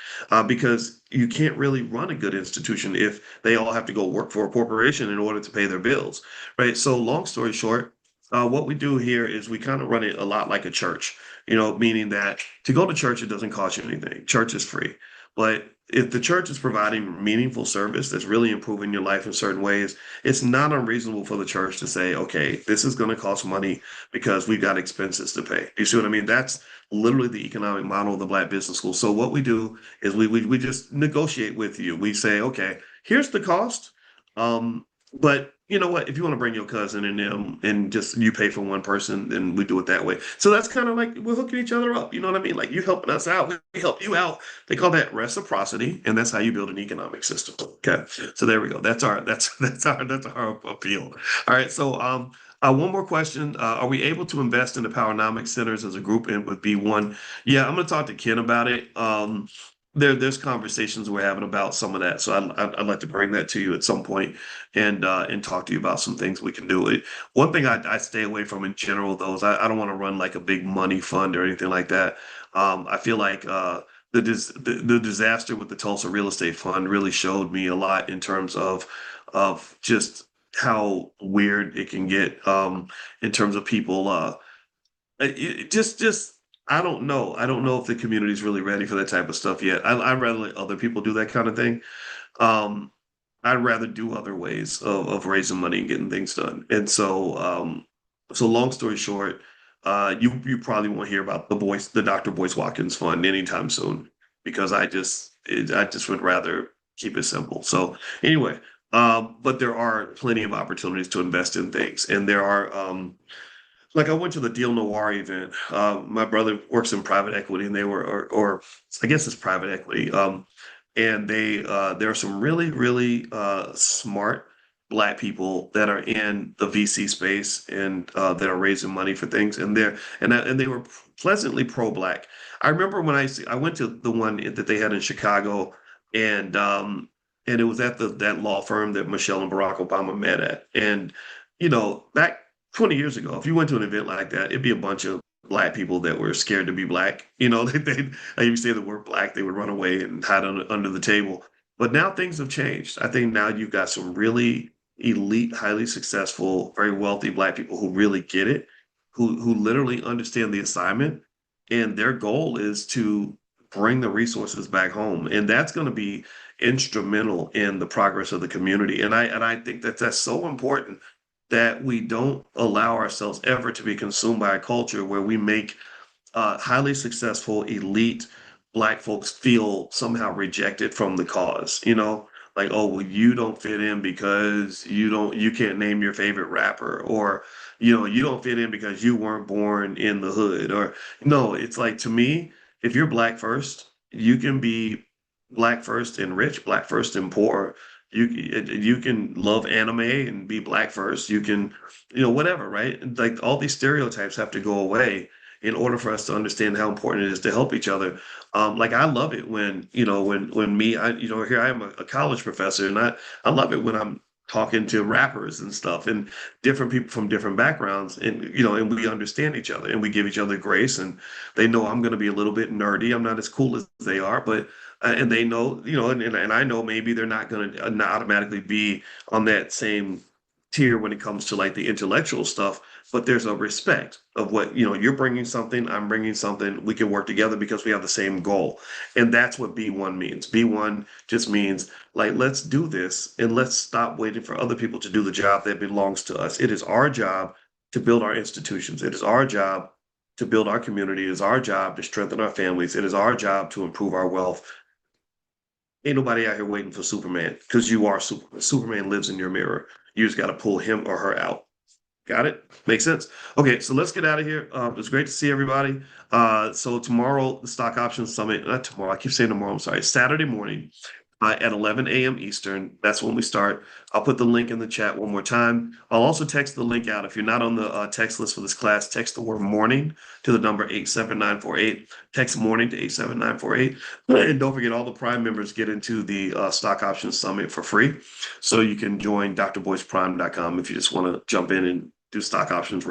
Because you can't really run a good institution if they all have to go work for a corporation in order to pay their bills, right? So, long story short, what we do here is we kind of run it a lot like a church, meaning that to go to church, it doesn't cost you anything. Church is free. But if the church is providing meaningful service that's really improving your life in certain ways, it's not unreasonable for the church to say, okay, this is going to cost money because we've got expenses to pay. You see what I mean? That's literally the economic model of the Black Business School. So what we do is we just negotiate with you. We say, okay, here's the cost. But you know what? If you want to bring your cousin and them and just you pay for one person, then we do it that way. So that's kind of like we're hooking each other up. You know what I mean? Like you helping us out, we help you out. They call that reciprocity, and that's how you build an economic system. Okay, so there we go. That's our appeal. All right. So one more question: Are we able to invest in the Powernomics centers as a group and with B1? Yeah, I'm going to talk to Ken about it. There's conversations we're having about some of that, so I'd like to bring that to you at some point and talk to you about some things we can do. One thing I stay away from in general, though, is I don't want to run like a big money fund or anything like that. I feel like the disaster with the Tulsa Real Estate Fund really showed me a lot in terms of just how weird it can get in terms of people. Just I don't know. I don't know if the community is really ready for that type of stuff yet. I'd rather let other people do that kind of thing. Um, I'd rather do other ways of raising money and getting things done. And so long story short, you probably won't hear about the Dr. Boyce Watkins Fund anytime soon because I just would rather keep it simple. So anyway, but there are plenty of opportunities to invest in things, and there are like I went to the Deal Noir event. My brother works in private equity, and they were, or I guess it's private equity. And there are some really, really smart Black people that are in the VC space and that are raising money for things, and they were pleasantly pro-Black. I remember when I went to the one that they had in Chicago, and it was at that law firm that Michelle and Barack Obama met at, and back 20 years ago, if you went to an event like that, it'd be a bunch of Black people that were scared to be Black. they like you say the word Black, they would run away and hide under the table. But now things have changed. I think now you've got some really elite, highly successful, very wealthy Black people who really get it, who literally understand the assignment, and their goal is to bring the resources back home, and that's going to be instrumental in the progress of the community. And I think that that's so important that we don't allow ourselves ever to be consumed by a culture where we make highly successful, elite Black folks feel somehow rejected from the cause. Like, oh, well, you don't fit in because you can't name your favorite rapper, or you don't fit in because you weren't born in the hood, or no, it's like to me, if you're Black first, you can be Black first and rich, Black first and poor. You can love anime and be Black first. You can, whatever, right? Like all these stereotypes have to go away in order for us to understand how important it is to help each other. Like I love it when, when me, here I am a college professor, and I love it when I'm talking to rappers and stuff and different people from different backgrounds, and and we understand each other and we give each other grace, and they know I'm going to be a little bit nerdy. I'm not as cool as they are, but and they know, and I know maybe they're not going to not automatically be on that same tier when it comes to like the intellectual stuff, but there's a respect of what, you're bringing something, I'm bringing something, we can work together because we have the same goal. And that's what B1 means. B1 just means like, let's do this and let's stop waiting for other people to do the job that belongs to us. It is our job to build our institutions. It is our job to build our community. It is our job to strengthen our families. It is our job to improve our wealth. Ain't nobody out here waiting for Superman because you are Superman. Superman lives in your mirror. You just got to pull him or her out. Got it? Makes sense. Okay, so let's get out of here. It was great to see everybody. So tomorrow, the Stock Options Summit, not tomorrow, I keep saying tomorrow, I'm sorry, Saturday morning at 11 a.m. Eastern. That's when we start. I'll put the link in the chat one more time. I'll also text the link out. If you're not on the text list for this class, text the word morning to the number 87948. Text morning to 87948. And don't forget, all the Prime members get into the Stock Options Summit for free. So you can join drboyceprime.com if you just want to jump in and do stock options right